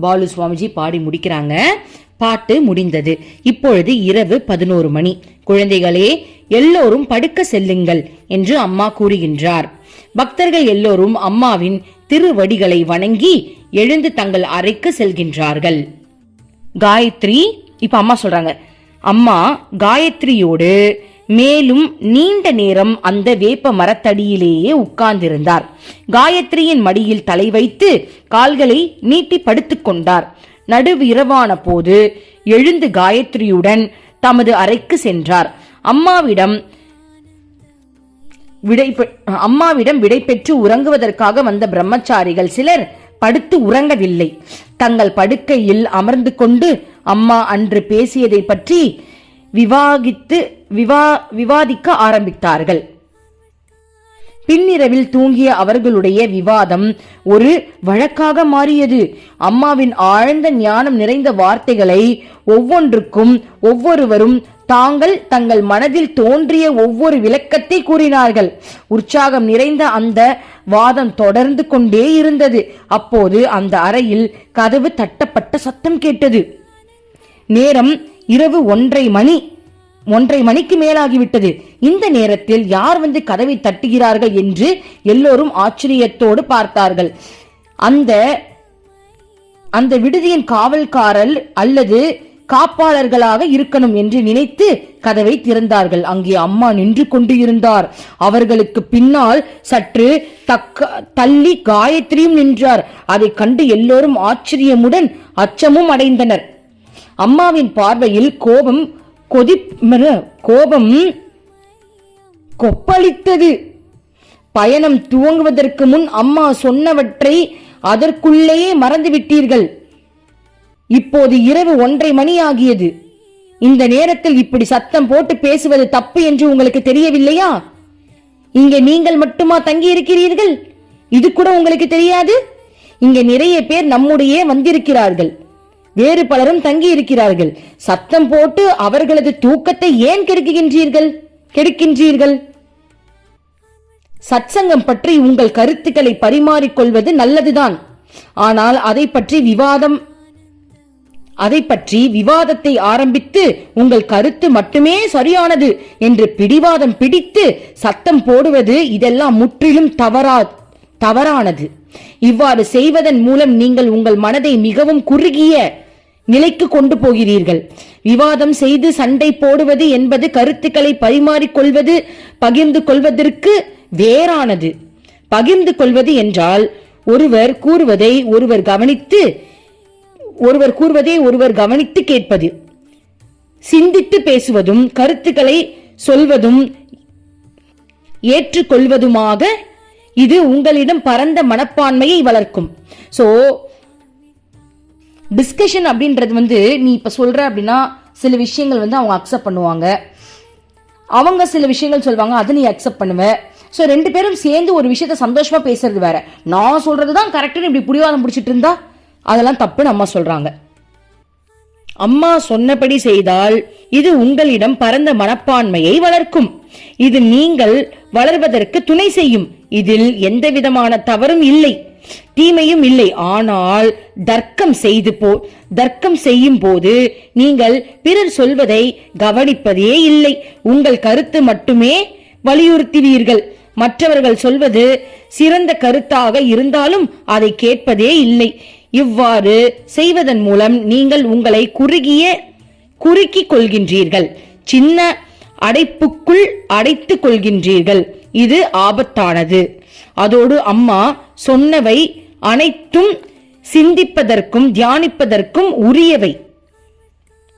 பாலு சுவாமிஜி பாடி முடிக்கிறாங்க. பாட்டு முடிந்தது. இப்பொழுது இரவு 11 மணி. குழந்தைகளே, எல்லோரும் படுக்க செல்லுங்கள் என்று அம்மா கூறுகின்றார். பக்தர்கள் எல்லோரும் அம்மாவின் திருவடிகளை வணங்கி எழுந்து தங்கள் அறைக்கு செல்கின்றார்கள். காயத்ரி, இப்ப அம்மா சொல்றாங்க, அம்மா காயத்ரியோடு மேலும் நீண்ட நேரம் அந்த வேப்ப மரத்தடியிலேயே உட்கார்ந்திருந்தார். காயத்ரியின் மடியில் தலை வைத்து கால்களை நீட்டி படுத்துக் கொண்டார். நடுவு இரவான போது எழுந்து காயத்ரியுடன் தமது அறைக்கு சென்றார். அம்மாவிடம் விடை பெற்று உறங்குவதற்காக வந்த பிரம்மச்சாரிகள் சிலர் படுத்து உறங்கவில்லை. தங்கள் படுக்கையில் அமர்ந்து கொண்டு அம்மா அன்று பேசியதை பற்றி விவாதிக்க ஆரம்பித்தார்கள். பின்னிரவில் தூங்கிய அவர்களுடைய விவாதம் ஒரு வழக்காக மாறியது. அம்மாவின் ஆழ்ந்த ஞானம் நிறைந்த வார்த்தைகளை ஒவ்வொன்றுக்கும் ஒவ்வொருவரும் தங்கள் மனதில் தோன்றிய ஒவ்வொரு விளக்கத்தை கூறினார்கள். உற்சாகம் நிறைந்த அந்த வாதம் தொடர்ந்து கொண்டே இருந்தது. அப்போது அந்த அறையில் கதவு தட்டப்பட்ட சத்தம் கேட்டது. நேரம் இரவு 1:30 மணிக்கு மேலாகிவிட்டது. இந்த நேரத்தில் யார் கதவை தட்டுகிறார்கள் என்று எல்லோரும் ஆச்சரியத்தோடு பார்த்தார்கள். அந்த விடுதியின் காவல்காரர் அல்லது காப்பாளர்களாக இருக்கணும் என்று நினைத்து கதவை திறந்தார்கள். அங்கே அம்மா நின்று கொண்டு இருந்தார். அவர்களுக்கு பின்னால் சற்று தள்ளி காயத்ரியும் நின்றார். அதை கண்டு எல்லோரும் ஆச்சரியமுடன் அச்சமும் அடைந்தனர். அம்மாவின் பார்வையில் கோபம் கொப்பளித்தது. பயணம் துவங்குவதற்கு முன் அம்மா சொன்னவற்றை அதற்குள்ளேயே மறந்துவிட்டீர்கள். இப்போது இரவு 1:30 மணி ஆகியது. இந்த நேரத்தில் இப்படி சத்தம் போட்டு பேசுவது தப்பு என்று உங்களுக்கு தெரியவில்லையா? இங்கே நீங்கள் மட்டுமா தங்கி இருக்கிறீர்கள்? இது கூட உங்களுக்கு தெரியாது? இங்கே நிறைய பேர் நம்முடைய வந்திருக்கிறார்கள். வேறு பலரும் தங்கி இருக்கிறார்கள். சத்தம் போட்டு அவர்களது தூக்கத்தை ஏன் கெடுக்கின்றீர்கள்? சத்சங்கம் பற்றி உங்கள் கருத்துக்களை பரிமாறிக்கொள்வது நல்லதுதான். ஆனால் அதை பற்றி விவாதத்தை ஆரம்பித்து உங்கள் கருத்து மட்டுமே சரியானது என்று பிடிவாதம் பிடித்து சத்தம் போடுவது இதெல்லாம் முற்றிலும் தவறானது. இவ்வாறு செய்வதன் மூலம் நீங்கள் உங்கள் மனதை மிகவும் குறுகிய நிலைக்கு கொண்டு போகிறீர்கள். விவாதம் செய்து சண்டை போடுவது என்பது கருத்துக்களை பரிமாறிக்கொள்வது, பகிர்ந்து கொள்வதற்கு வேறானது. பகிர்ந்து கொள்வது என்றால் ஒருவர் கூறுவதை ஒருவர் கவனித்து கேட்பது, சிந்தித்து பேசுவதும் கருத்துக்களை சொல்வதும் ஏற்றுக்கொள்வதுமாக இது உங்களிடம் பரந்த மனப்பான்மையை வளர்க்கும். சோ டிஸ்கஷன் அப்படின்றது நீ இப்ப சொல்ற அப்படின்னா சில விஷயங்கள் அவங்க அக்செப்ட் பண்ணுவாங்க, அவங்க சில விஷயங்கள் சொல்வாங்க, அதை நீ அக்செப்ட் பண்ணுவ. சோ ரெண்டு பேரும் சேர்ந்து ஒரு விஷயத்த சந்தோஷமா பேசுறது வேற. நான் சொல்றதுதான் கரெக்ட்னு இப்படி புடிவாதம் பிடிச்சிட்டு இருந்தா அதெல்லாம் தப்புன்னு அம்மா சொல்றாங்க. அம்மா சொன்னபடி செய்தால் இது உங்களிடம் பரந்த மனப்பான்மையை வளர்க்கும். இது நீங்கள் வளர்வதற்கு துணை செய்யும். இதில் எந்த விதமான தவறும் இல்லை, தீமையும் இல்லை. ஆனால் தர்க்கம் செய்யும் போது நீங்கள் பிறர் சொல்வதை கவனிப்பதே இல்லை. உங்கள் கருத்து மட்டுமே வலியுறுத்துவீர்கள். மற்றவர்கள் சொல்வது சிறந்த கருத்தாக இருந்தாலும் அதை கேட்பதே இல்லை. இவ்வாறு செய்வதன் மூலம் நீங்கள் உங்களை குறுக்கிக் கொள்கின்றீர்கள், சின்ன அடைப்புக்குள் அடைத்துக் கொள்கின்றீர்கள். இது ஆபத்தானது. அதோடு அம்மா சொன்னவை அனைத்தும் சிந்திப்பதற்கும் தியானிப்பதற்கும் உரியவை,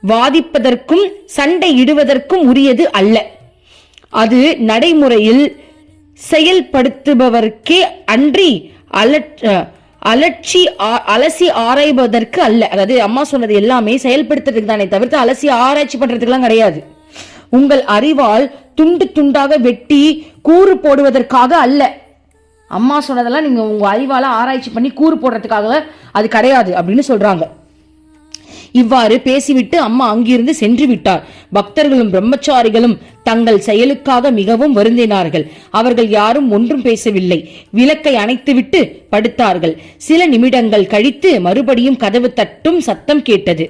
வாதிப்பதற்கும் சண்டையிடுவதற்கும் உரியது அல்ல. அது நடைமுறையில் செயல்படுத்துபவர்க்கே அன்றி அலசி ஆராய்வதற்கு அல்ல. அதாவது அம்மா சொன்னது எல்லாமே செயல்படுத்துறதுக்கு தானே தவிர்த்து அலசி ஆராய்ச்சி பண்றதுக்கெல்லாம் கிடையாது. உங்கள் அறிவால் துண்டு துண்டாக வெட்டி கூறு போடுவதற்காக அல்ல. அம்மா சொன்னதெல்லாம் நீங்க உங்க அறிவால ஆராய்ச்சி பண்ணி கூறு போடுறதுக்காக அது கிடையாது அப்படின்னு சொல்றாங்க. இவ்வாறு பேசிவிட்டு அம்மா அங்கிருந்து சென்று விட்டார். பக்தர்களும் பிரம்மச்சாரிகளும் தங்கள் செயலுக்காக மிகவும் வருந்தினார்கள். அவர்கள் யாரும் ஒன்றும் பேசவில்லை. விளக்கை அணைத்துவிட்டு படுத்தார்கள். சில நிமிடங்கள் கழித்து மறுபடியும் கதவு தட்டும் சத்தம் கேட்டது.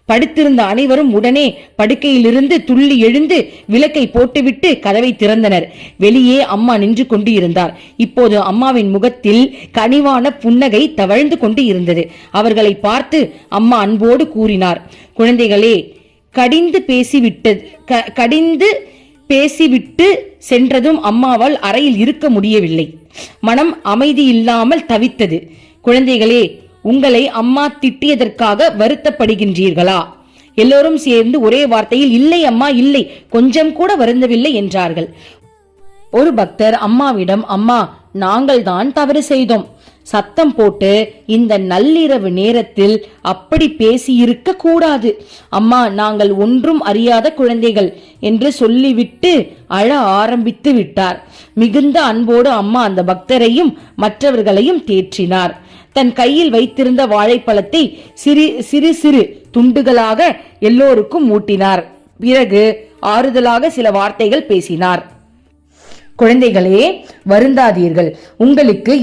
படுத்திருந்த அனைவரும் உடனே படுக்கையிலிருந்து துள்ளி எழுந்து விளக்கை போட்டுவிட்டு கதவை திறந்தனர். வெளியே அம்மா நின்று கொண்டு இருந்தார். இப்போது அம்மாவின் முகத்தில் கனிவான புன்னகை தவழ்ந்து கொண்டு இருந்தது. அவர்களை பார்த்து அம்மா அன்போடு கூறினார், குழந்தைகளே, கடிந்து பேசிவிட்டு சென்றதும் அம்மாவால் அறையில் இருக்க முடியவில்லை. மனம் அமைதி இல்லாமல் தவித்தது. குழந்தைகளே, உங்களை அம்மா திட்டியதற்காக வருத்தப்படுகின்றீர்களா? எல்லோரும் சேர்ந்து ஒரே வார்த்தையில் இல்லை அம்மா, இல்லை, கொஞ்சம் கூட வருந்தவில்லை என்றார்கள். ஒரு பக்தர் அம்மாவிடம், அம்மா, நாங்கள் தான் தவறு செய்தோம். சத்தம் போட்டு இந்த நள்ளிரவு நேரத்தில் அப்படி பேசியிருக்க கூடாது. அம்மா, நாங்கள் ஒன்றும் அறியாத குழந்தைகள் என்று சொல்லிவிட்டு அழ ஆரம்பித்து விட்டார். மிகுந்த அன்போடு அம்மா அந்த பக்தரையும் மற்றவர்களையும் தேற்றினார். தன் கையில் வைத்திருந்த வாழைப்பழத்தை சிறு சிறு துண்டுகளாக எல்லோருக்கும் ஊட்டினார். பிறகு ஆறுதலாக சில வார்த்தைகள் பேசினார். குழந்தைகளே, வருந்தாதீர்கள். உங்களுக்கு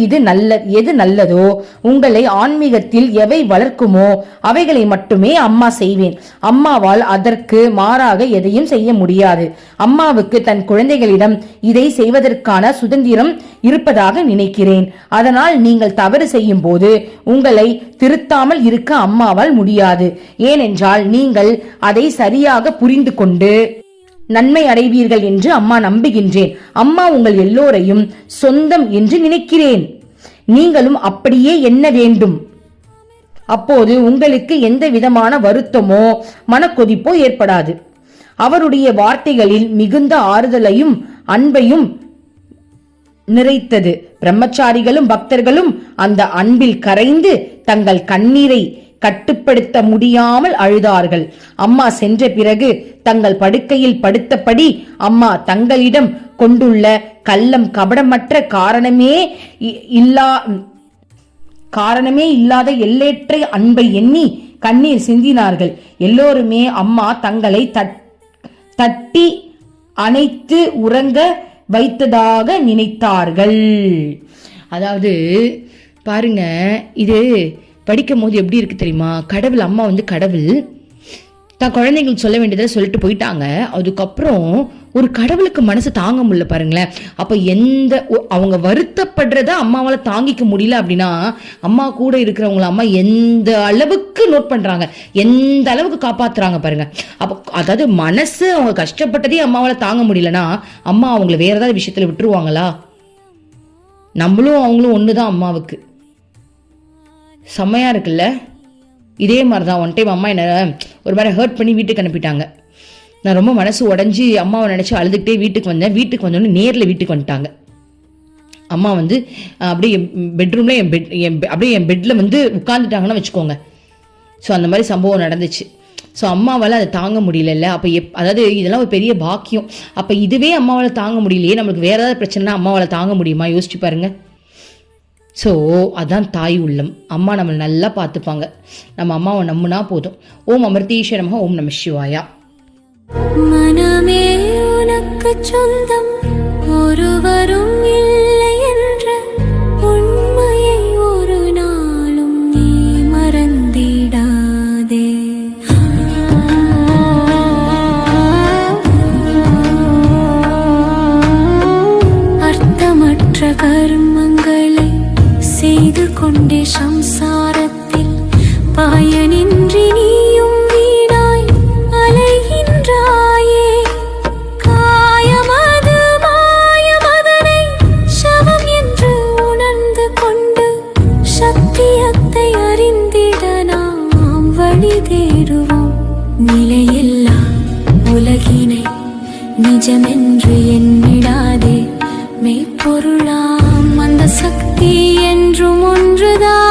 எது நல்லதோ, உங்களை ஆன்மீகத்தில் எவை வளர்க்குமோ அவைகளை மட்டுமே அம்மா செய்வேன். அம்மாவால் அதற்கு மாறாக எதையும் செய்ய முடியாது. அம்மாவுக்கு தன் குழந்தைகளிடம் இதை செய்வதற்கான சுதந்திரம் இருப்பதாக நினைக்கிறேன். அதனால் நீங்கள் தவறு செய்யும் போது உங்களை திருத்தாமல் இருக்க அம்மாவால் முடியாது. ஏனென்றால் நீங்கள் அதை சரியாக புரிந்து கொண்டு நன்மை அடைவீர்கள் என்று அம்மா நம்புகின்றேன். அம்மா உங்கள் எல்லோரையும் சொந்தம் என்று நினைக்கிறேன். நீங்களும் அப்படியே எண்ண வேண்டும். அப்போது உங்களுக்கு எந்த விதமான வருத்தமோ மனக்கொதிப்போ ஏற்படாது. அவருடைய வார்த்தைகளில் மிகுந்த ஆறுதலையும் அன்பையும் நிறைத்தது. பிரம்மச்சாரிகளும் பக்தர்களும் அந்த அன்பில் கரைந்து தங்கள் கண்ணீரை கட்டுப்படுத்த முடியாமல் அழுதார்கள். அம்மா சென்ற பிறகு தங்கள் படுக்கையில் படுத்தபடி அம்மா தங்களிடம் கொண்டுள்ள கள்ளம் கபடமற்ற காரணமே இல்லாத எல்லையற்ற அன்பை எண்ணி கண்ணீர் சிந்தினார்கள். எல்லோருமே அம்மா தங்களை தட்டி அணைத்து உறங்க வைத்ததாக நினைத்தார்கள். அதாவது பாருங்க, இது படிக்கும் போது எப்படி இருக்கு தெரியுமா? கடவுள், அம்மா கடவுள் தான் குழந்தைங்களுக்கு சொல்ல வேண்டியதை சொல்லிட்டு போயிட்டாங்க. அதுக்கப்புறம் ஒரு கடவுளுக்கு மனசு தாங்க முடியல பாருங்களேன். அப்ப அவங்க வருத்தப்படுறத அம்மாவால தாங்கிக்க முடியல அப்படின்னா அம்மா கூட இருக்கிறவங்கள அம்மா எந்த அளவுக்கு நோட் பண்றாங்க, எந்த அளவுக்கு காப்பாத்துறாங்க பாருங்க. அப்ப அதாவது மனசு அவங்க கஷ்டப்பட்டதே அம்மாவால தாங்க முடியலன்னா அம்மா அவங்களை வேற ஏதாவது விஷயத்துல விட்டுருவாங்களா? நம்மளும் அவங்களும் ஒண்ணுதான் அம்மாவுக்கு. செம்மையா இருக்குல்ல. இதே மாதிரிதான் ஒன் டைம் அம்மா என்ன ஒரு மாதிரி ஹர்ட் பண்ணி வீட்டுக்கு அனுப்பிட்டாங்க. நான் ரொம்ப மனசு உடஞ்சி அம்மாவை நினைச்சு அழுதுகிட்டே வீட்டுக்கு வந்தேன். வீட்டுக்கு வந்தோடனே நேரில் வீட்டுக்கு வந்துட்டாங்க. அம்மா வந்து அப்படியே பெட்ரூம்ல அப்படியே என் பெட்ல வந்து உட்காந்துட்டாங்கன்னு வச்சுக்கோங்க. ஸோ அந்த மாதிரி சம்பவம் நடந்துச்சு. ஸோ அம்மாவால் அதை தாங்க முடியல. அப்போ அதாவது இதெல்லாம் ஒரு பெரிய பாக்கியம். அப்போ இதுவே அம்மாவால் தாங்க முடியலையே, நம்மளுக்கு வேற ஏதாவது பிரச்சனைனா அம்மாவால் தாங்க முடியுமா? யோசிச்சு பாருங்க. ஸோ அதான் தாய் உள்ளம். அம்மா நம்மளை நல்லா பார்த்துப்பாங்க. நம்ம அம்மாவை நம்புனா போதும். ஓம் அமிர்தீஸ்வர நமः. ஓம் நம சிவாயா. மனமே உனக்கு சொந்தம், ஒருவரும் இல்லை என்ற உண்மையை ஒரு நாளும் நீ மறந்திடாதே. அர்த்தமற்ற கர்மங்களை செய்து கொண்டே சம்சாரத்தில் பயனின்றி நீயும் வீணாய் அலைகின்றாயே. காயமது மாயமதனை சவம் என்று உணர்ந்து கொண்டு சத்தியத்தை அறிந்திட நாம் வழி தேடுவோம். நிலையில்லா உலகினை நிஜமென்று எண்ணிடாதே. மெய்ப்பொருளாம் அந்த சக்தி என்றும் ஒன்றுதான்.